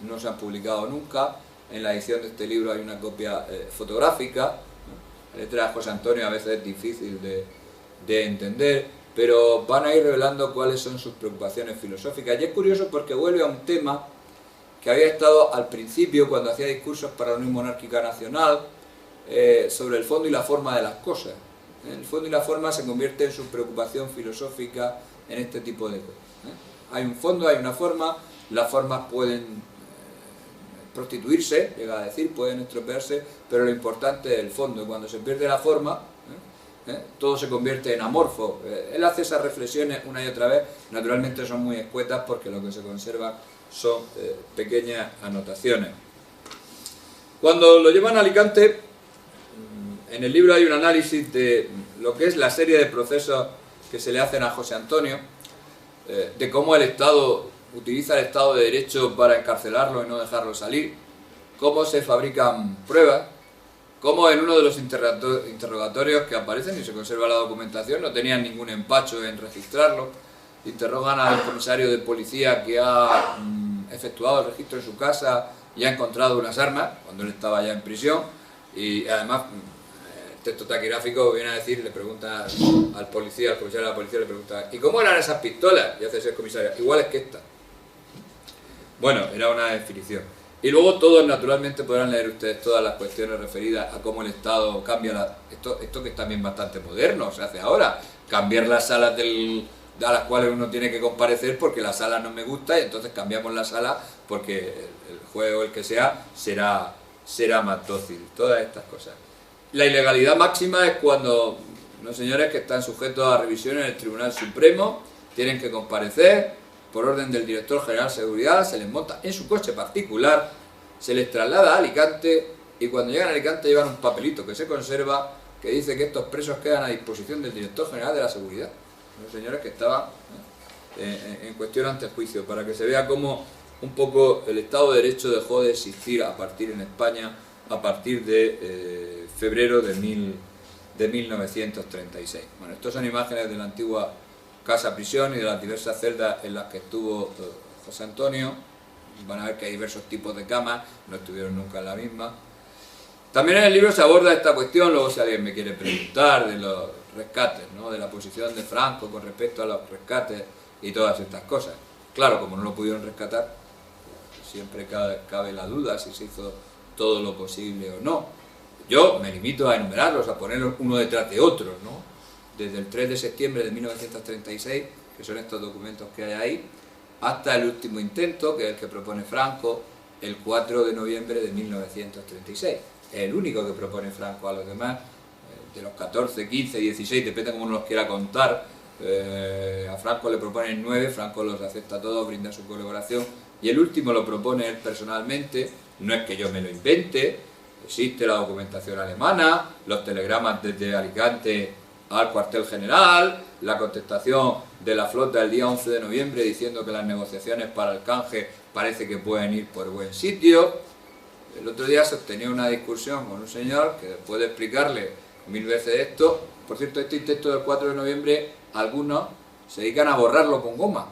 no se han publicado nunca. En la edición de este libro hay una copia fotográfica. La letra de José Antonio a veces es difícil de entender, pero van a ir revelando cuáles son sus preocupaciones filosóficas. Y es curioso porque vuelve a un tema que había estado al principio cuando hacía discursos para la Unión Monárquica Nacional, sobre el fondo y la forma de las cosas. El fondo y la forma se convierte en su preocupación filosófica en este tipo de cosas. Hay un fondo, hay una forma, las formas pueden prostituirse, llega a decir, pueden estropearse, pero lo importante es el fondo. Cuando se pierde la forma, todo se convierte en amorfo. Él hace esas reflexiones una y otra vez, naturalmente son muy escuetas porque lo que se conserva son pequeñas anotaciones. Cuando lo llevan a Alicante, en el libro hay un análisis de lo que es la serie de procesos que se le hacen a José Antonio, de cómo el Estado utiliza el Estado de Derecho para encarcelarlo y no dejarlo salir, cómo se fabrican pruebas, cómo en uno de los interrogatorios que aparecen y se conserva la documentación no tenían ningún empacho en registrarlo. Interrogan al comisario de policía que ha efectuado el registro en su casa y ha encontrado unas armas cuando él estaba ya en prisión, y además el texto taquigráfico viene a decir, le pregunta al policía, al comisario de la policía le pregunta: ¿y cómo eran esas pistolas? Y hace ese comisario: iguales que esta. Bueno, era una definición. Y luego todos naturalmente podrán leer ustedes todas las cuestiones referidas a cómo el Estado cambia esto que es también bastante moderno, se hace ahora, cambiar las salas a las cuales uno tiene que comparecer porque la sala no me gusta, y entonces cambiamos la sala porque el juez o el que sea será más dócil. Todas estas cosas. La ilegalidad máxima es cuando los señores que están sujetos a revisión en el Tribunal Supremo tienen que comparecer por orden del Director General de Seguridad, se les monta en su coche particular, se les traslada a Alicante, y cuando llegan a Alicante llevan un papelito que se conserva que dice que estos presos quedan a disposición del Director General de la Seguridad. Los señores que estaban en cuestión ante el juicio, para que se vea cómo un poco el Estado de Derecho dejó de existir a partir en España a partir de febrero de 1936. Bueno, estas son imágenes de la antigua casa prisión y de las diversas celdas en las que estuvo José Antonio. van a ver que hay diversos tipos de camas, no estuvieron nunca en la misma. También en el libro se aborda esta cuestión, luego si alguien me quiere preguntar, de los rescates, ¿no? De la posición de Franco con respecto a los rescates y todas estas cosas. Claro, como no lo pudieron rescatar, siempre cabe la duda si se hizo todo lo posible o no. Yo me limito a enumerarlos, a ponerlos uno detrás de otro, ¿no? Desde el 3 de septiembre de 1936, que son estos documentos que hay ahí, hasta el último intento, que es el que propone Franco, el 4 de noviembre de 1936. Es el único que propone Franco. A los demás, de los 14, 15, 16, depende de cómo uno los quiera contar, a Franco le proponen 9, Franco los acepta todos, brinda su colaboración, y el último lo propone él personalmente. No es que yo me lo invente, existe la documentación alemana, los telegramas desde Alicante al cuartel general, la contestación de la flota el día 11 de noviembre diciendo que las negociaciones para el canje parece que pueden ir por buen sitio. El otro día sostenía una discusión con un señor que después de explicarle 1000 veces esto, por cierto, este intento del 4 de noviembre, algunos se dedican a borrarlo con goma.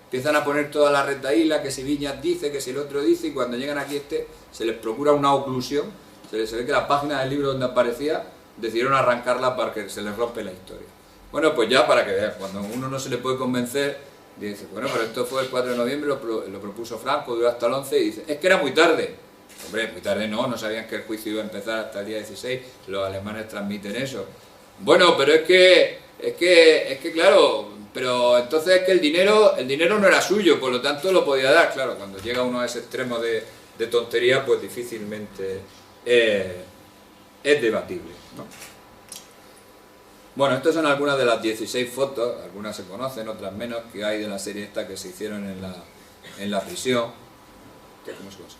Empiezan a poner toda la retahíla, que si Viñas dice, que si el otro dice, y cuando llegan aquí se les procura una oclusión, se ve que la página del libro donde aparecía decidieron arrancarla para que se les rompe la historia. Bueno, pues ya para que vean, cuando uno no se le puede convencer, dice, bueno, pero esto fue el 4 de noviembre, lo propuso Franco, duró hasta el 11, y dice, es que era muy tarde. Hombre, muy tarde no sabían que el juicio iba a empezar hasta el día 16, los alemanes transmiten eso. Bueno, pero es que claro, pero entonces es que el dinero no era suyo, por lo tanto lo podía dar. Claro, cuando llega uno a ese extremo de tontería, pues difícilmente es debatible, ¿no? Bueno, estas son algunas de las 16 fotos, algunas se conocen, otras menos, que hay de la serie esta que se hicieron en la prisión. ¿Cómo se cosa?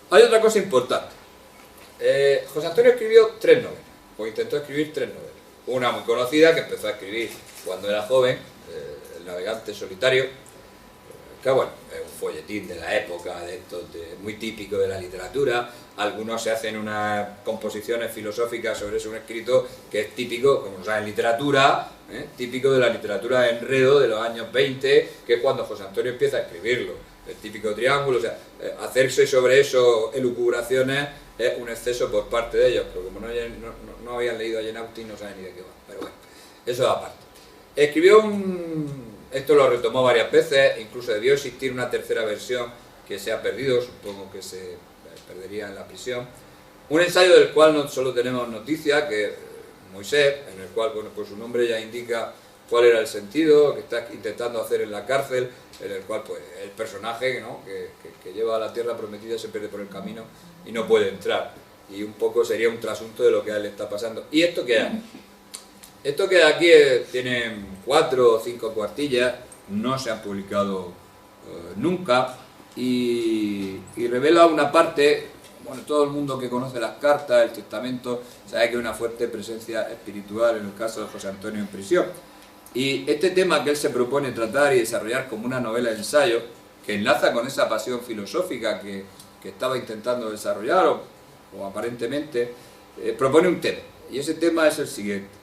Hay otra cosa importante. José Antonio escribió 3 novelas, o intentó escribir 3 novelas. Una muy conocida que empezó a escribir cuando era joven, El navegante solitario, que bueno, es un folletín de la época, de estos muy típico de la literatura. Algunos se hacen unas composiciones filosóficas sobre eso, un escrito que es típico, como se sabe en literatura, típico de la literatura de enredo de los años 20, que es cuando José Antonio empieza a escribirlo. El típico triángulo, o sea, hacerse sobre eso elucubraciones es un exceso por parte de ellos, pero como no habían leído a Jane Austen, no saben ni de qué va, pero bueno, eso es aparte. Escribió esto lo retomó varias veces, incluso debió existir una tercera versión que se ha perdido, supongo que se perdería en la prisión. Un ensayo del cual no solo tenemos noticia, que Moisés, en el cual, bueno, pues su nombre ya indica cuál era el sentido que está intentando hacer en la cárcel, en el cual pues el personaje, ¿no?, que lleva a la tierra prometida se pierde por el camino y no puede entrar, y un poco sería un trasunto de lo que a él le está pasando. ¿Y esto qué hay? Esto que aquí tiene 4 o 5 cuartillas, no se han publicado nunca, y revela una parte. Bueno, todo el mundo que conoce las cartas, el testamento, sabe que hay una fuerte presencia espiritual en el caso de José Antonio en prisión. Y este tema que él se propone tratar y desarrollar como una novela de ensayo, que enlaza con esa pasión filosófica que estaba intentando desarrollar, o aparentemente, propone un tema. Y ese tema es el siguiente.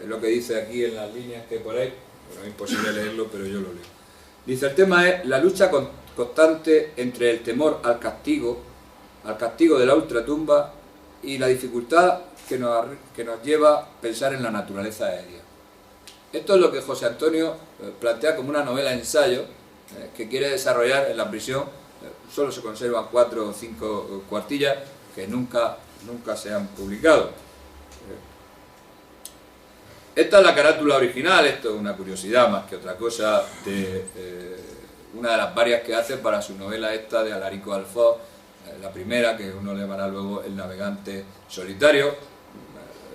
Es lo que dice aquí en las líneas que por ahí, bueno, es imposible leerlo, pero yo lo leo. Dice, el tema es la lucha constante entre el temor al castigo de la ultratumba y la dificultad que nos lleva a pensar en la naturaleza de Dios. Esto es lo que José Antonio plantea como una novela de ensayo que quiere desarrollar en la prisión. Solo se conservan 4 o 5 cuartillas que nunca se han publicado. Esta es la carátula original, esto es una curiosidad más que otra cosa, de una de las varias que hace para su novela esta de Alarico Alfoz, la primera, que uno le llamará luego El navegante solitario,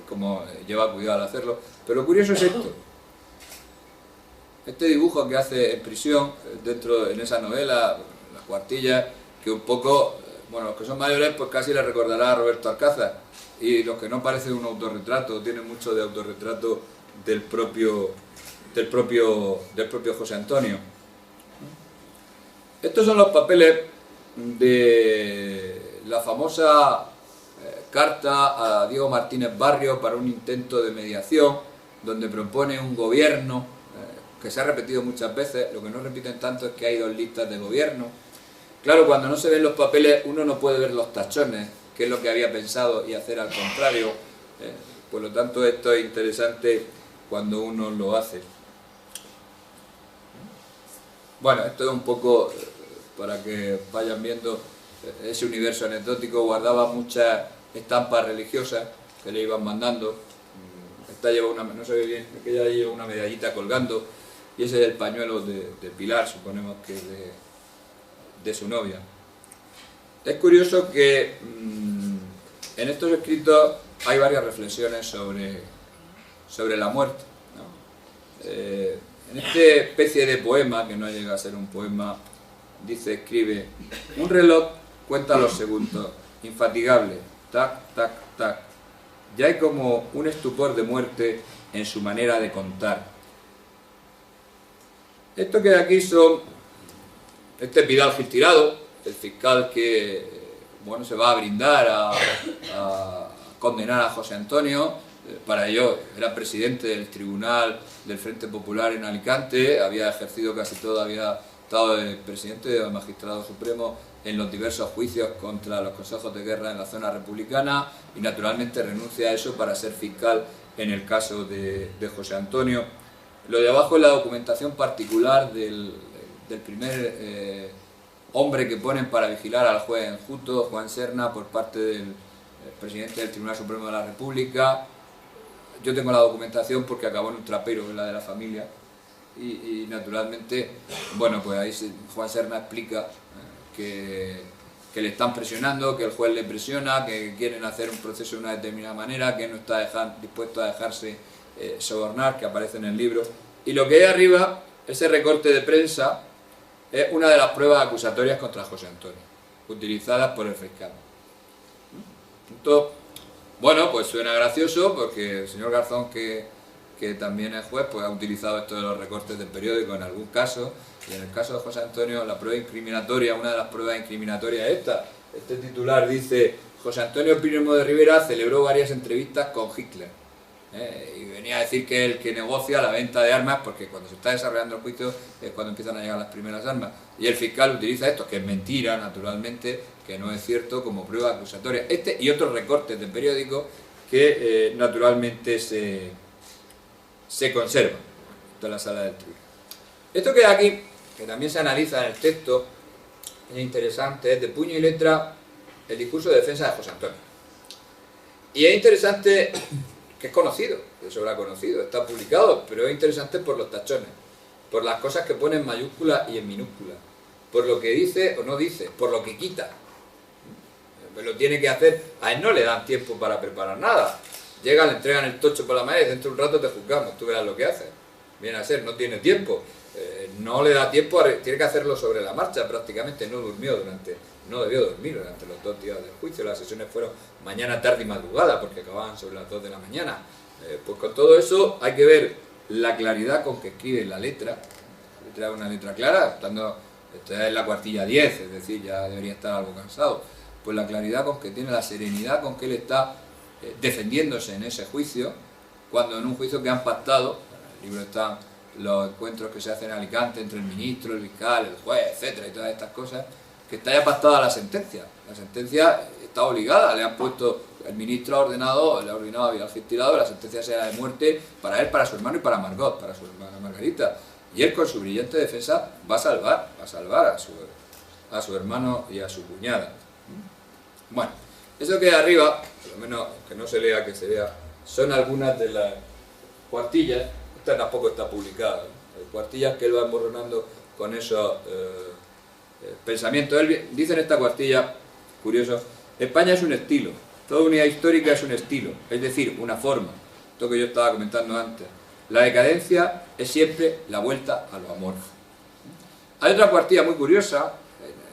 como lleva cuidado al hacerlo. Pero lo curioso es esto. Este dibujo que hace en prisión, en esa novela, las cuartillas, que un poco, bueno, los que son mayores pues casi les recordará a Roberto Alcázar, y los que no parecen un autorretrato, tienen mucho de autorretrato del propio José Antonio. Estos son los papeles de la famosa carta a Diego Martínez Barrio para un intento de mediación, donde propone un gobierno que se ha repetido muchas veces. Lo que no repiten tanto es que hay 2 listas de gobierno, Claro, cuando no se ven los papeles uno no puede ver los tachones, qué es lo que había pensado y hacer al contrario. Por lo tanto, esto es interesante cuando uno lo hace. Bueno, esto es un poco para que vayan viendo ese universo anecdótico. Guardaba muchas estampas religiosas que le iban mandando. Esta lleva una, no se ve bien, aquella lleva una medallita colgando, y ese es el pañuelo de Pilar, suponemos que de su novia. Es curioso que en estos escritos hay varias reflexiones sobre la muerte, ¿no? En esta especie de poema, que no llega a ser un poema, escribe: un reloj cuenta los segundos, infatigable, tac, tac, tac. Ya hay como un estupor de muerte en su manera de contar. Esto que aquí son este Vidal Gil Tirado, el fiscal que bueno, se va a brindar a condenar a José Antonio. Para ello era presidente del Tribunal del Frente Popular en Alicante, había ejercido casi todo, había estado de presidente del Magistrado Supremo en los diversos juicios contra los consejos de guerra en la zona republicana, y naturalmente renuncia a eso para ser fiscal en el caso de José Antonio. Lo de abajo es la documentación particular del primer hombre que ponen para vigilar al juez enjuto, Juan Serna, por parte del presidente del Tribunal Supremo de la República. Yo tengo la documentación porque acabó en un trapero, en la de la familia, y naturalmente, bueno, pues ahí Juan Serna explica que le están presionando, que el juez le presiona, que quieren hacer un proceso de una determinada manera, que no está dispuesto a dejarse sobornar, que aparece en el libro. Y lo que hay arriba, ese recorte de prensa, es una de las pruebas acusatorias contra José Antonio, utilizadas por el fiscal. Entonces, bueno, pues suena gracioso porque el señor Garzón, que también es juez, pues ha utilizado esto de los recortes del periódico en algún caso, y en el caso de José Antonio la prueba incriminatoria, una de las pruebas incriminatorias es esta. Este titular dice: José Antonio Primo de Rivera celebró varias entrevistas con Hitler. Y venía a decir que es el que negocia la venta de armas, porque cuando se está desarrollando el juicio es cuando empiezan a llegar las primeras armas. Y el fiscal utiliza esto, que es mentira, naturalmente, que no es cierto, como prueba acusatoria. Este y otros recortes de periódico que naturalmente se conservan. Esto es la sala del tribunal. Esto que hay aquí, que también se analiza en el texto, es interesante, es de puño y letra el discurso de defensa de José Antonio. Y es interesante, que es conocido, que se habrá conocido, está publicado, pero es interesante por los tachones, por las cosas que pone en mayúsculas y en minúsculas, por lo que dice o no dice, por lo que quita. Pues lo tiene que hacer, a él no le dan tiempo para preparar nada. Llegan, le entregan el tocho por la mañana y dentro de un rato te juzgamos, tú verás lo que hace. Viene a ser, no tiene tiempo, no le da tiempo, tiene que hacerlo sobre la marcha prácticamente, no debió dormir durante los 2 días del juicio. Las sesiones fueron mañana, tarde y madrugada, porque acababan sobre las 2 de la mañana. Pues con todo eso hay que ver la claridad con que escribe la letra. La letra es una letra clara, esta es la cuartilla 10, es decir, ya debería estar algo cansado. Pues la claridad con que tiene, la serenidad con que él está defendiéndose en ese juicio, cuando en un juicio que han pactado, en el libro están los encuentros que se hacen en Alicante entre el ministro, el fiscal, el juez, etcétera, y todas estas cosas, que está ya pactada la sentencia. La sentencia está obligada, le han puesto, el ministro le ha ordenado a Vidal Gil Tirado, la sentencia será de muerte para él, para su hermano y para Margot, para su hermana Margarita. Y él, con su brillante defensa, va a salvar a su hermano y a su cuñada. Bueno, eso que hay arriba, por lo menos que no se lea, que se vea, son algunas de las cuartillas. Esta tampoco está publicada, ¿no? Hay cuartillas que él va emborronando con esos pensamientos. Él dice en esta cuartilla, curioso: España es un estilo, toda unidad histórica es un estilo, es decir, una forma. Esto que yo estaba comentando antes. La decadencia es siempre la vuelta a lo amorfo. Hay otra cuartilla muy curiosa,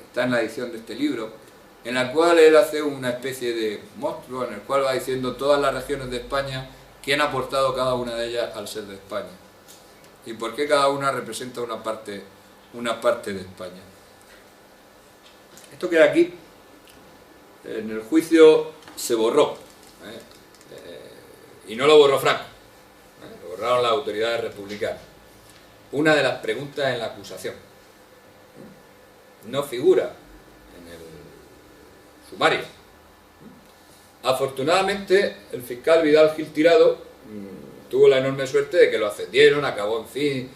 está en la edición de este libro, en la cual él hace una especie de monstruo, en el cual va diciendo todas las regiones de España, quién ha aportado cada una de ellas al ser de España, y por qué cada una representa una parte de España. Esto que hay aquí, en el juicio se borró, y no lo borró Franco, lo borraron las autoridades republicanas. Una de las preguntas en la acusación no figura sumario. Afortunadamente, el fiscal Vidal Gil Tirado tuvo la enorme suerte de que lo ascendieron, acabó, en fin,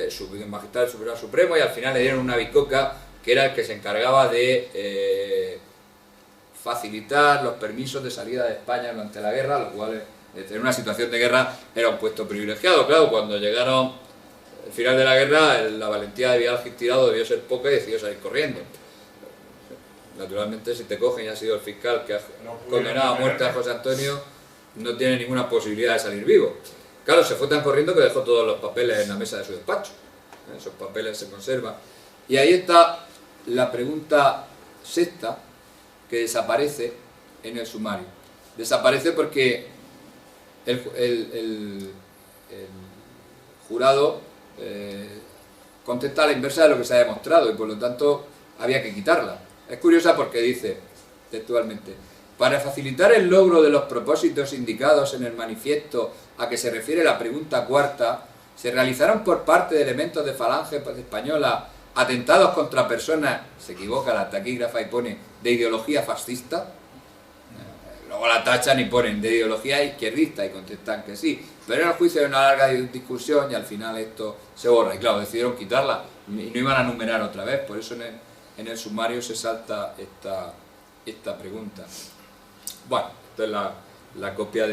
su Majestad del Tribunal Supremo, y al final le dieron una bicoca que era el que se encargaba de facilitar los permisos de salida de España durante la guerra, lo cual, en una situación de guerra, era un puesto privilegiado. Claro, cuando llegaron al final de la guerra, la valentía de Vidal Gil Tirado debió ser poca y decidió salir corriendo. Naturalmente, si te cogen y has sido el fiscal que ha condenado a muerte a José Antonio, no tiene ninguna posibilidad de salir vivo. Claro, se fue tan corriendo que dejó todos los papeles en la mesa de su despacho. Esos papeles se conservan. Y ahí está la pregunta sexta, que desaparece en el sumario. Desaparece porque el jurado contesta a la inversa de lo que se ha demostrado, y por lo tanto había que quitarla. Es curiosa porque dice textualmente: para facilitar el logro de los propósitos indicados en el manifiesto a que se refiere la pregunta cuarta, se realizaron por parte de elementos de Falange española atentados contra personas, se equivoca la taquígrafa y pone de ideología fascista, luego la tachan y ponen de ideología izquierdista y contestan que sí, pero en el juicio hay una larga discusión y al final esto se borra, y claro, decidieron quitarla y no iban a numerar otra vez, por eso en el sumario se salta esta pregunta. Bueno, esta es la copia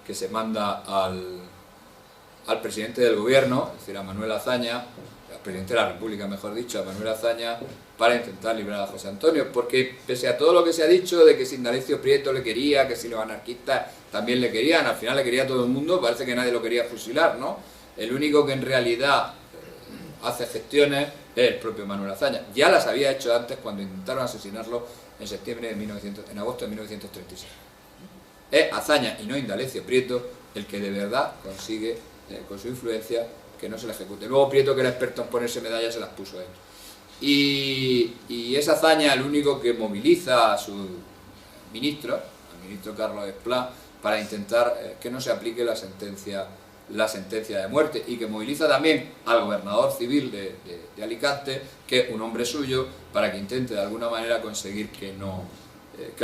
que se manda al presidente del gobierno, es decir, a Manuel Azaña, al presidente de la República, mejor dicho, a Manuel Azaña, para intentar librar a José Antonio, porque pese a todo lo que se ha dicho de que si Indalecio Prieto le quería, que si los anarquistas también le querían, al final le quería a todo el mundo, parece que nadie lo quería fusilar, ¿no? El único que en realidad hace gestiones es el propio Manuel Azaña. Ya las había hecho antes cuando intentaron asesinarlo en agosto de 1936. Es Azaña y no Indalecio Prieto el que de verdad consigue, con su influencia, que no se le ejecute. Luego Prieto, que era experto en ponerse medallas, se las puso él. Y es Azaña el único que moviliza a su ministro, al ministro Carlos Esplá, para intentar que no se aplique la sentencia de muerte, y que moviliza también al gobernador civil de Alicante, que es un hombre suyo, para que intente de alguna manera conseguir que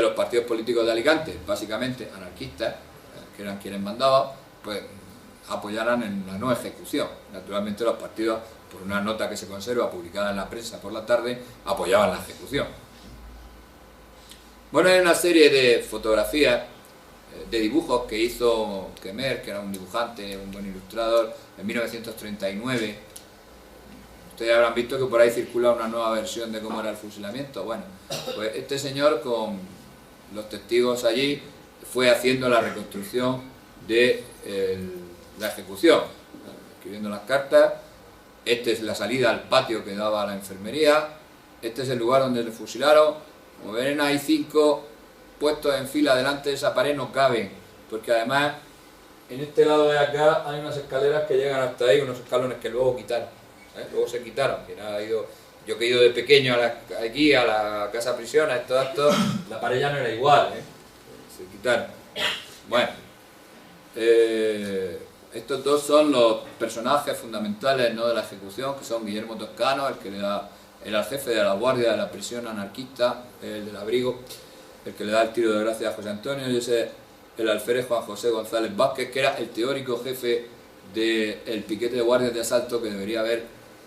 los partidos políticos de Alicante, básicamente anarquistas, que eran quienes mandaban, pues apoyaran en la no ejecución. Naturalmente los partidos, por una nota que se conserva publicada en la prensa por la tarde, apoyaban la ejecución. Bueno, hay una serie de fotografías, de dibujos que hizo Quemer, que era un dibujante, un buen ilustrador, en 1939. Ustedes habrán visto que por ahí circula una nueva versión de cómo era el fusilamiento. Bueno, pues este señor, con los testigos allí, fue haciendo la reconstrucción de la ejecución, escribiendo las cartas. Esta es la salida al patio que daba a la enfermería. Este es el lugar donde le fusilaron. Como ven, hay 5 puestos en fila delante de esa pared, no caben, porque además en este lado de acá hay unas escaleras que llegan hasta ahí, unos escalones que luego quitaron, luego se quitaron. Yo que he ido de pequeño aquí a la casa prisión, a esto, la pared ya no era igual, se quitaron. Bueno, estos dos son los personajes fundamentales, ¿no?, de la ejecución, que son Guillermo Toscano, el que le da el jefe de la guardia de la prisión anarquista, el del abrigo, el que le da el tiro de gracia a José Antonio, y ese el alférez Juan José González Vázquez, que era el teórico jefe del piquete de guardias de asalto que debería haber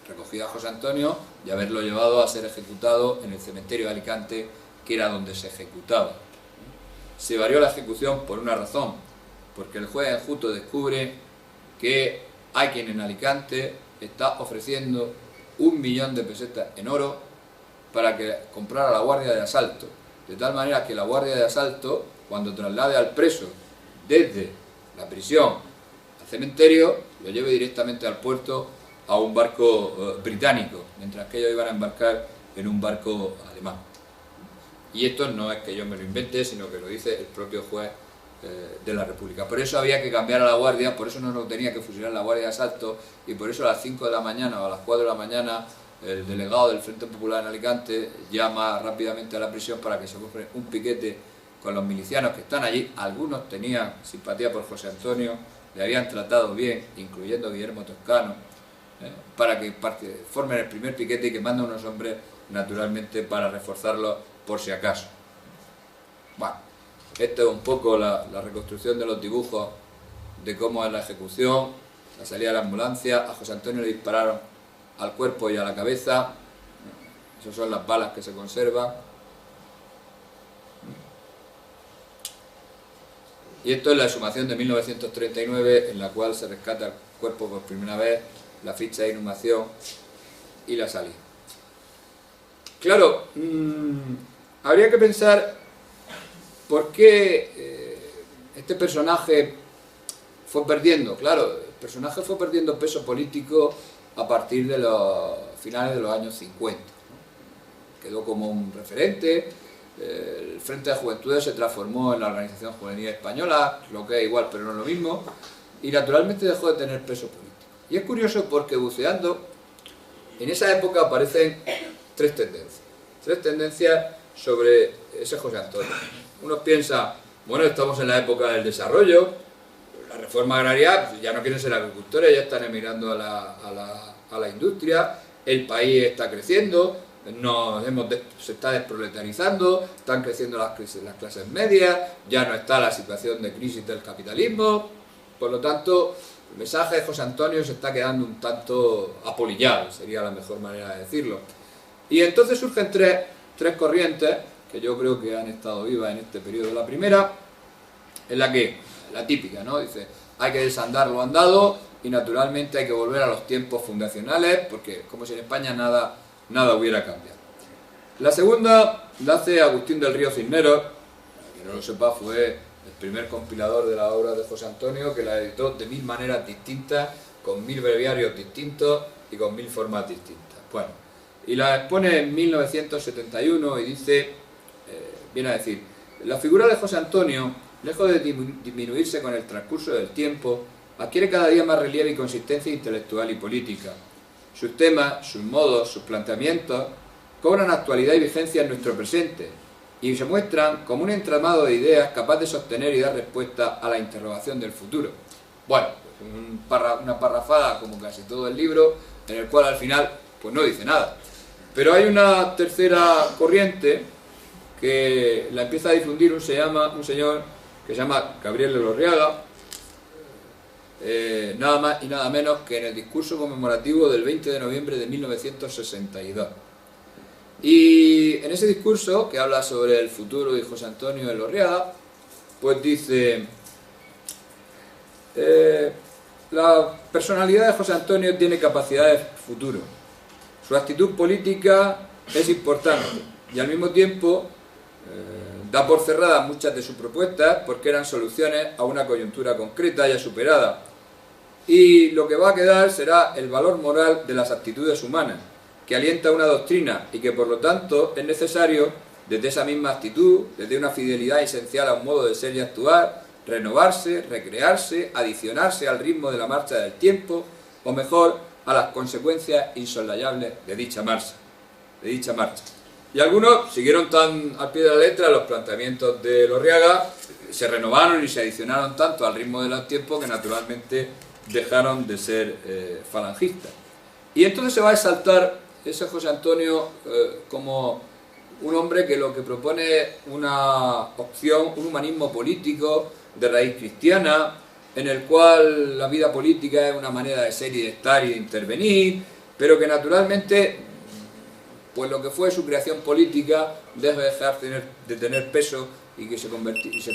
recogido a José Antonio y haberlo llevado a ser ejecutado en el cementerio de Alicante, que era donde se ejecutaba. Se varió la ejecución por una razón, porque el juez enjuto descubre que hay quien en Alicante está ofreciendo 1 millón de pesetas en oro para que comprara la guardia de asalto, de tal manera que la guardia de asalto, cuando traslade al preso desde la prisión al cementerio, lo lleve directamente al puerto a un barco británico, mientras que ellos iban a embarcar en un barco alemán. Y esto no es que yo me lo invente, sino que lo dice el propio juez de la República. Por eso había que cambiar a la guardia, por eso no lo tenía que fusilar la guardia de asalto, y por eso a las 5 de la mañana o a las 4 de la mañana el delegado del Frente Popular en Alicante llama rápidamente a la prisión para que se compre un piquete con los milicianos que están allí. Algunos tenían simpatía por José Antonio, le habían tratado bien, incluyendo Guillermo Toscano, para que formen el primer piquete y que manden unos hombres, naturalmente, para reforzarlos por si acaso. Bueno, esto es un poco la reconstrucción de los dibujos de cómo es la ejecución, la salida de la ambulancia. A José Antonio le dispararon al cuerpo y a la cabeza. Esas son las balas que se conservan. Y esto es la exhumación de 1939, en la cual se rescata el cuerpo por primera vez, la ficha de inhumación y la salida. Claro, habría que pensar por qué este personaje fue perdiendo. Claro, el personaje fue perdiendo peso político a partir de los finales de los años 50. ¿No? Quedó como un referente. El Frente de Juventudes se transformó en la Organización Juvenil Española, lo que es igual pero no es lo mismo, y naturalmente dejó de tener peso político. Y es curioso porque buceando, en esa época aparecen tres tendencias sobre ese José Antonio. Unos piensan, bueno, estamos en la época del desarrollo, la reforma agraria, ya no quieren ser agricultores, ya están emigrando a la industria, el país está creciendo, se está desproletarizando, están creciendo las clases medias, ya no está la situación de crisis del capitalismo. Por lo tanto, el mensaje de José Antonio se está quedando un tanto apolillado, sería la mejor manera de decirlo. Y entonces surgen tres corrientes que yo creo que han estado vivas en este periodo. La primera es la típica, ¿no? Dice, hay que desandar lo andado y naturalmente hay que volver a los tiempos fundacionales, porque como si en España nada hubiera cambiado. La segunda la hace Agustín del Río Cisneros, que no lo sepa, fue el primer compilador de la obra de José Antonio, que la editó de 1000 maneras distintas, con 1000 breviarios distintos y con 1000 formas distintas. Bueno, y la expone en 1971 y dice, viene a decir, la figura de José Antonio, lejos de disminuirse con el transcurso del tiempo, adquiere cada día más relieve y consistencia intelectual y política. Sus temas, sus modos, sus planteamientos cobran actualidad y vigencia en nuestro presente y se muestran como un entramado de ideas capaz de sostener y dar respuesta a la interrogación del futuro. Bueno, una parrafada como casi todo el libro, en el cual al final pues no dice nada. Pero hay una tercera corriente que la empieza a difundir un señor que se llama Gabriel Elorriaga, nada más y nada menos que en el discurso conmemorativo del 20 de noviembre de 1962. Y en ese discurso, que habla sobre el futuro de José Antonio Elorriaga, pues dice, la personalidad de José Antonio tiene capacidades futuro, su actitud política es importante y al mismo tiempo da por cerradas muchas de sus propuestas porque eran soluciones a una coyuntura concreta ya superada. Y lo que va a quedar será el valor moral de las actitudes humanas, que alienta una doctrina y que por lo tanto es necesario, desde esa misma actitud, desde una fidelidad esencial a un modo de ser y actuar, renovarse, recrearse, adicionarse al ritmo de la marcha del tiempo, o mejor, a las consecuencias insoslayables de dicha marcha. Y algunos siguieron tan al pie de la letra los planteamientos de Elorriaga, se renovaron y se adicionaron tanto al ritmo de los tiempos que naturalmente dejaron de ser falangistas. Y entonces se va a exaltar ese José Antonio como un hombre que lo que propone es una opción, un humanismo político de raíz cristiana, en el cual la vida política es una manera de ser y de estar y de intervenir, pero que naturalmente pues lo que fue su creación política debe dejar de tener peso y que se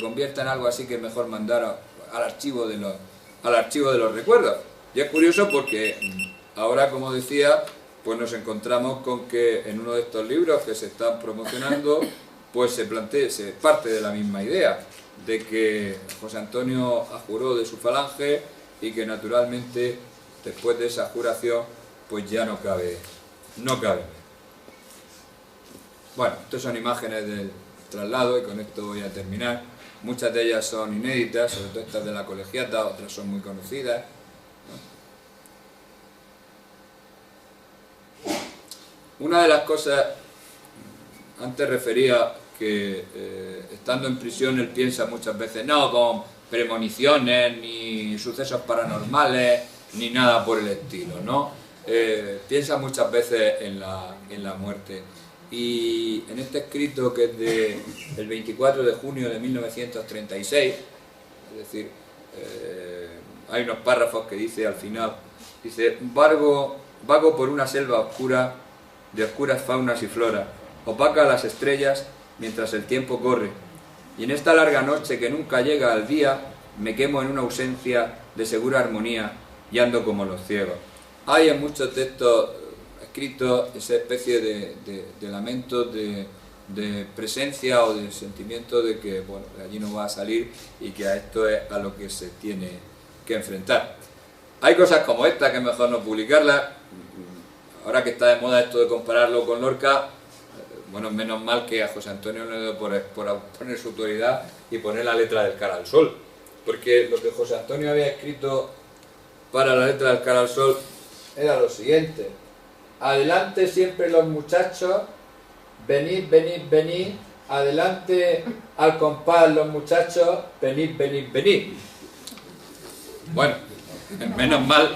convierta en algo así que es mejor mandar al archivo de los recuerdos. Y es curioso porque ahora, como decía, pues nos encontramos con que en uno de estos libros que se están promocionando pues se parte de la misma idea de que José Antonio abjuró de su falange y que naturalmente después de esa juración pues ya no cabe. Bueno, estas son imágenes del traslado y con esto voy a terminar. Muchas de ellas son inéditas, sobre todo estas de la colegiata, otras son muy conocidas, ¿no? Una de las cosas, antes refería que estando en prisión él piensa muchas veces, no con premoniciones, ni sucesos paranormales, ni nada por el estilo, ¿no? Piensa muchas veces en la muerte. Y en este escrito, que es del 24 de junio de 1936, es decir, hay unos párrafos que dice al final, dice: vago por una selva oscura, de oscuras faunas y floras, opaca a las estrellas mientras el tiempo corre, y en esta larga noche que nunca llega al día, me quemo en una ausencia de segura armonía y ando como los ciegos. Hay en muchos textos escritos esa especie de lamento, de presencia o de sentimiento de que, bueno, de allí no va a salir y que a esto es a lo que se tiene que enfrentar. Hay cosas como esta que es mejor no publicarlas. Ahora que está de moda esto de compararlo con Lorca, bueno, menos mal que a José Antonio le dio por poner su autoridad y poner la letra del Cara al Sol, porque lo que José Antonio había escrito para la letra del Cara al Sol era lo siguiente: adelante siempre los muchachos, venid, venid, venid, adelante al compás los muchachos, venid, venid, venid. Bueno, menos mal,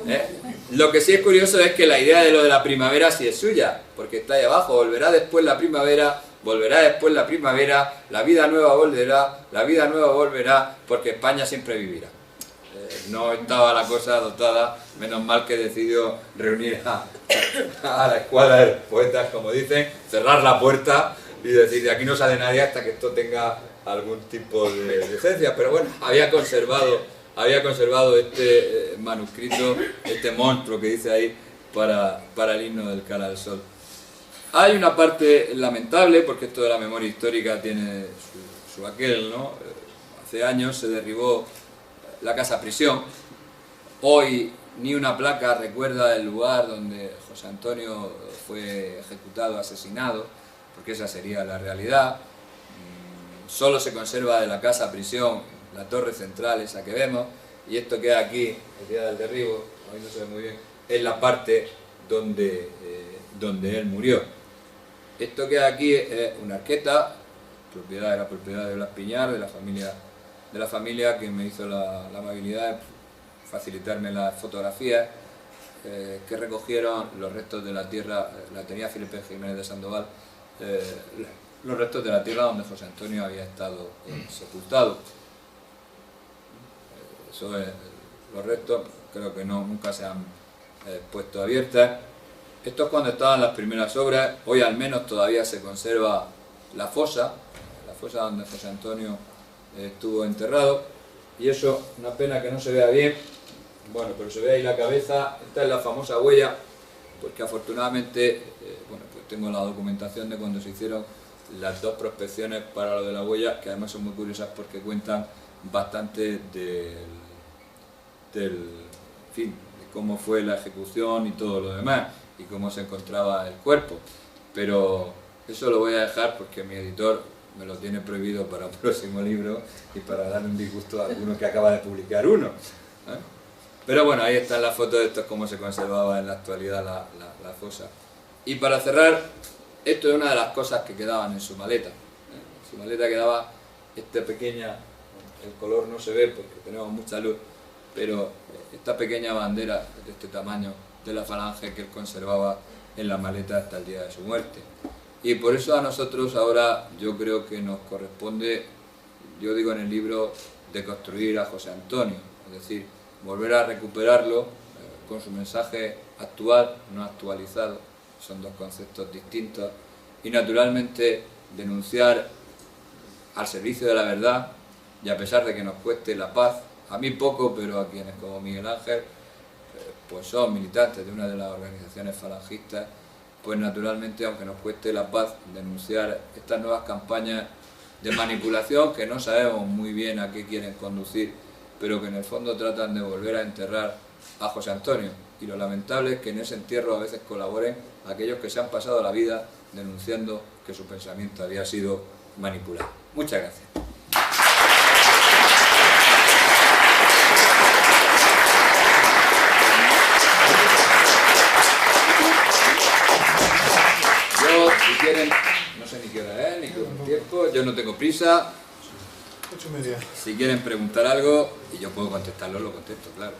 ¿eh? Lo que sí es curioso es que la idea de lo de la primavera sí es suya, porque está ahí abajo: volverá después la primavera, volverá después la primavera, la vida nueva volverá, la vida nueva volverá, porque España siempre vivirá. No estaba la cosa dotada, menos mal que decidió reunir a la escuadra de poetas, como dicen, cerrar la puerta y decir: de aquí no sale nadie hasta que esto tenga algún tipo de licencia. Pero bueno, había conservado este manuscrito, este monstruo que dice ahí para el himno del Cara al Sol. Hay una parte lamentable, porque esto de la memoria histórica tiene su aquel, ¿no? Hace años se derribó la casa prisión. Hoy ni una placa recuerda el lugar donde José Antonio fue ejecutado, asesinado, porque esa sería la realidad. Solo se conserva de la casa prisión la torre central, esa que vemos, y esto queda aquí, el día del derribo, hoy no se ve muy bien, es la parte donde él murió. Esto queda aquí es una arqueta, era propiedad de Blas Piñar, de la familia que me hizo la amabilidad de facilitarme las fotografías que recogieron los restos de la tierra, la tenía Felipe Jiménez de Sandoval, los restos de la tierra donde José Antonio había estado sepultado. Eso es, los restos creo que nunca se han puesto abiertas. Esto es cuando estaban las primeras obras. Hoy al menos todavía se conserva la fosa donde José Antonio estuvo enterrado, y eso, una pena que no se vea bien, bueno, pero se ve ahí la cabeza. Esta es la famosa huella, porque afortunadamente, bueno, pues tengo la documentación de cuando se hicieron las dos prospecciones para lo de la huella, que además son muy curiosas porque cuentan bastante en fin, de cómo fue la ejecución y todo lo demás, y cómo se encontraba el cuerpo. Pero eso lo voy a dejar porque mi editor me lo tiene prohibido para un próximo libro y para darle un disgusto a alguno que acaba de publicar uno, ¿eh? Pero bueno, ahí está la foto de esto, es cómo se conservaba en la actualidad la fosa. Y para cerrar, esto es una de las cosas que quedaban en su maleta. En su maleta quedaba esta pequeña, el color no se ve porque tenemos mucha luz, pero esta pequeña bandera de este tamaño de la Falange que él conservaba en la maleta hasta el día de su muerte. Y por eso a nosotros ahora yo creo que nos corresponde, yo digo en el libro, deconstruir a José Antonio, es decir, volver a recuperarlo con su mensaje actual, no actualizado, son dos conceptos distintos, y naturalmente denunciar al servicio de la verdad, y a pesar de que nos cueste la paz, a mí poco, pero a quienes como Miguel Ángel pues son militantes de una de las organizaciones falangistas, pues naturalmente, aunque nos cueste la paz, denunciar estas nuevas campañas de manipulación que no sabemos muy bien a qué quieren conducir, pero que en el fondo tratan de volver a enterrar a José Antonio. Y lo lamentable es que en ese entierro a veces colaboren aquellos que se han pasado la vida denunciando que su pensamiento había sido manipulado. Muchas gracias. Si quieren, no sé ni qué hora es, ni qué tiempo, yo no tengo prisa. 8:30. Si quieren preguntar algo, y yo puedo contestarlo, lo contesto, claro.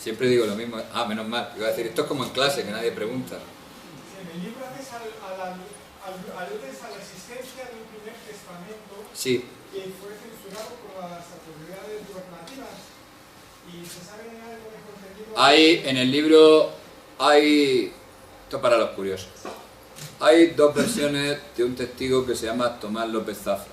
Siempre digo lo mismo. Ah, menos mal. Iba a decir, esto es como en clase, que nadie pregunta. En el libro haces aludes a la existencia de un primer testamento Sí. que fue censurado por las autoridades gubernativas. ¿Y se sabe algo de contenido? Hay, en el libro, hay... Esto para los curiosos. Hay dos versiones de un testigo que se llama Tomás López Zafra.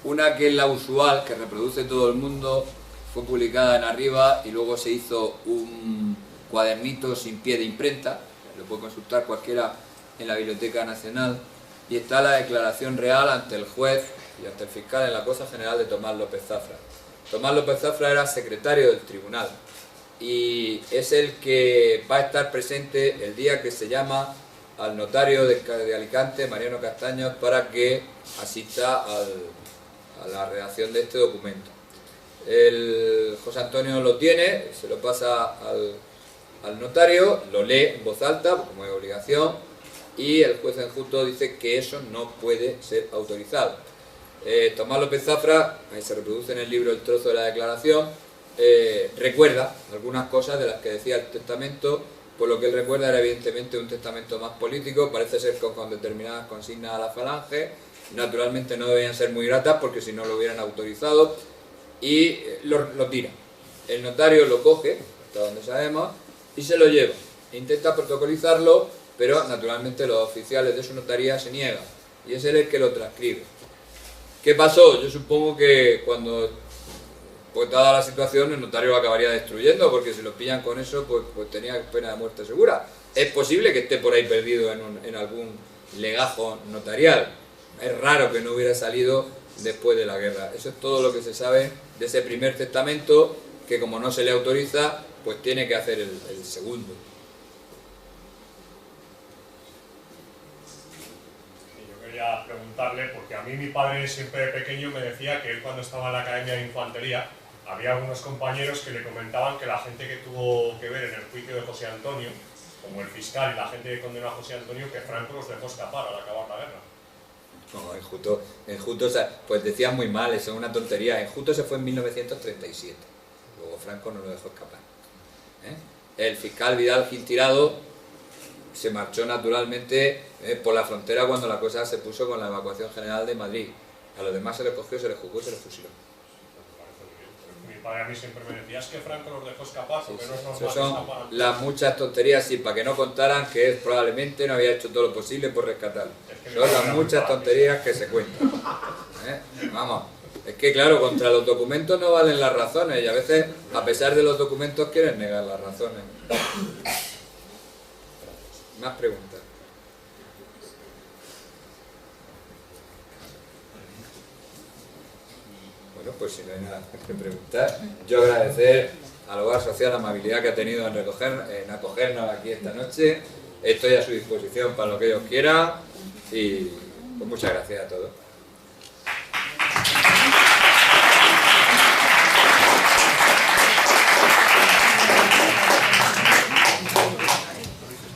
Una que es la usual, que reproduce todo el mundo, fue publicada en Arriba y luego se hizo un cuadernito sin pie de imprenta, lo puede consultar cualquiera en la Biblioteca Nacional, y está la declaración real ante el juez y ante el fiscal en la Cosa General de Tomás López Zafra. Tomás López Zafra era secretario del tribunal y es el que va a estar presente el día que se llama al notario de Alicante, Mariano Castaños, para que asista a la redacción de este documento. El José Antonio lo tiene, se lo pasa al notario, lo lee en voz alta, como es obligación, y el juez enjuto dice que eso no puede ser autorizado. Tomás López Zafra, ahí se reproduce en el libro el trozo de la declaración, recuerda algunas cosas de las que decía el testamento, por lo que él recuerda era evidentemente un testamento más político, parece ser con determinadas consignas a la Falange, naturalmente no debían ser muy gratas porque si no lo hubieran autorizado, y lo tira. El notario lo coge, hasta donde sabemos, y se lo lleva. Intenta protocolizarlo, pero naturalmente los oficiales de su notaría se niegan, y es él el que lo transcribe. ¿Qué pasó? Yo supongo que cuando, pues dada la situación, el notario lo acabaría destruyendo, porque si lo pillan con eso, pues tenía pena de muerte segura. Es posible que esté por ahí perdido en algún legajo notarial. Es raro que no hubiera salido después de la guerra. Eso es todo lo que se sabe de ese primer testamento, que como no se le autoriza, pues tiene que hacer el segundo. Yo quería preguntarle, porque a mí mi padre siempre de pequeño me decía que él cuando estaba en la Academia de Infantería había algunos compañeros que le comentaban que la gente que tuvo que ver en el juicio de José Antonio, como el fiscal y la gente que condenó a José Antonio, que Franco los dejó escapar al acabar la guerra. No, Enjuto, o sea, pues decían muy mal, eso es una tontería. Enjuto se fue en 1937, luego Franco no lo dejó escapar. El fiscal Vidal Gil Tirado se marchó naturalmente por la frontera cuando la cosa se puso con la evacuación general de Madrid. A los demás se les cogió, se les juzgó y se les fusiló. Mi padre a mí siempre me decía, es que Franco los dejó escapar porque no es normal Esas que son escaparan. las muchas tonterías, sí, para que no contaran que él probablemente no había hecho todo lo posible por rescatarlo. Son las muchas tonterías que se cuentan. Vamos, es que claro, contra los documentos no valen las razones y a veces, a pesar de los documentos, quieren negar las razones. Más preguntas. Bueno, pues si no hay nada que preguntar, yo agradecer al Hogar Social la amabilidad que ha tenido en acogernos aquí esta noche. Estoy a su disposición para lo que ellos quieran y pues muchas gracias a todos.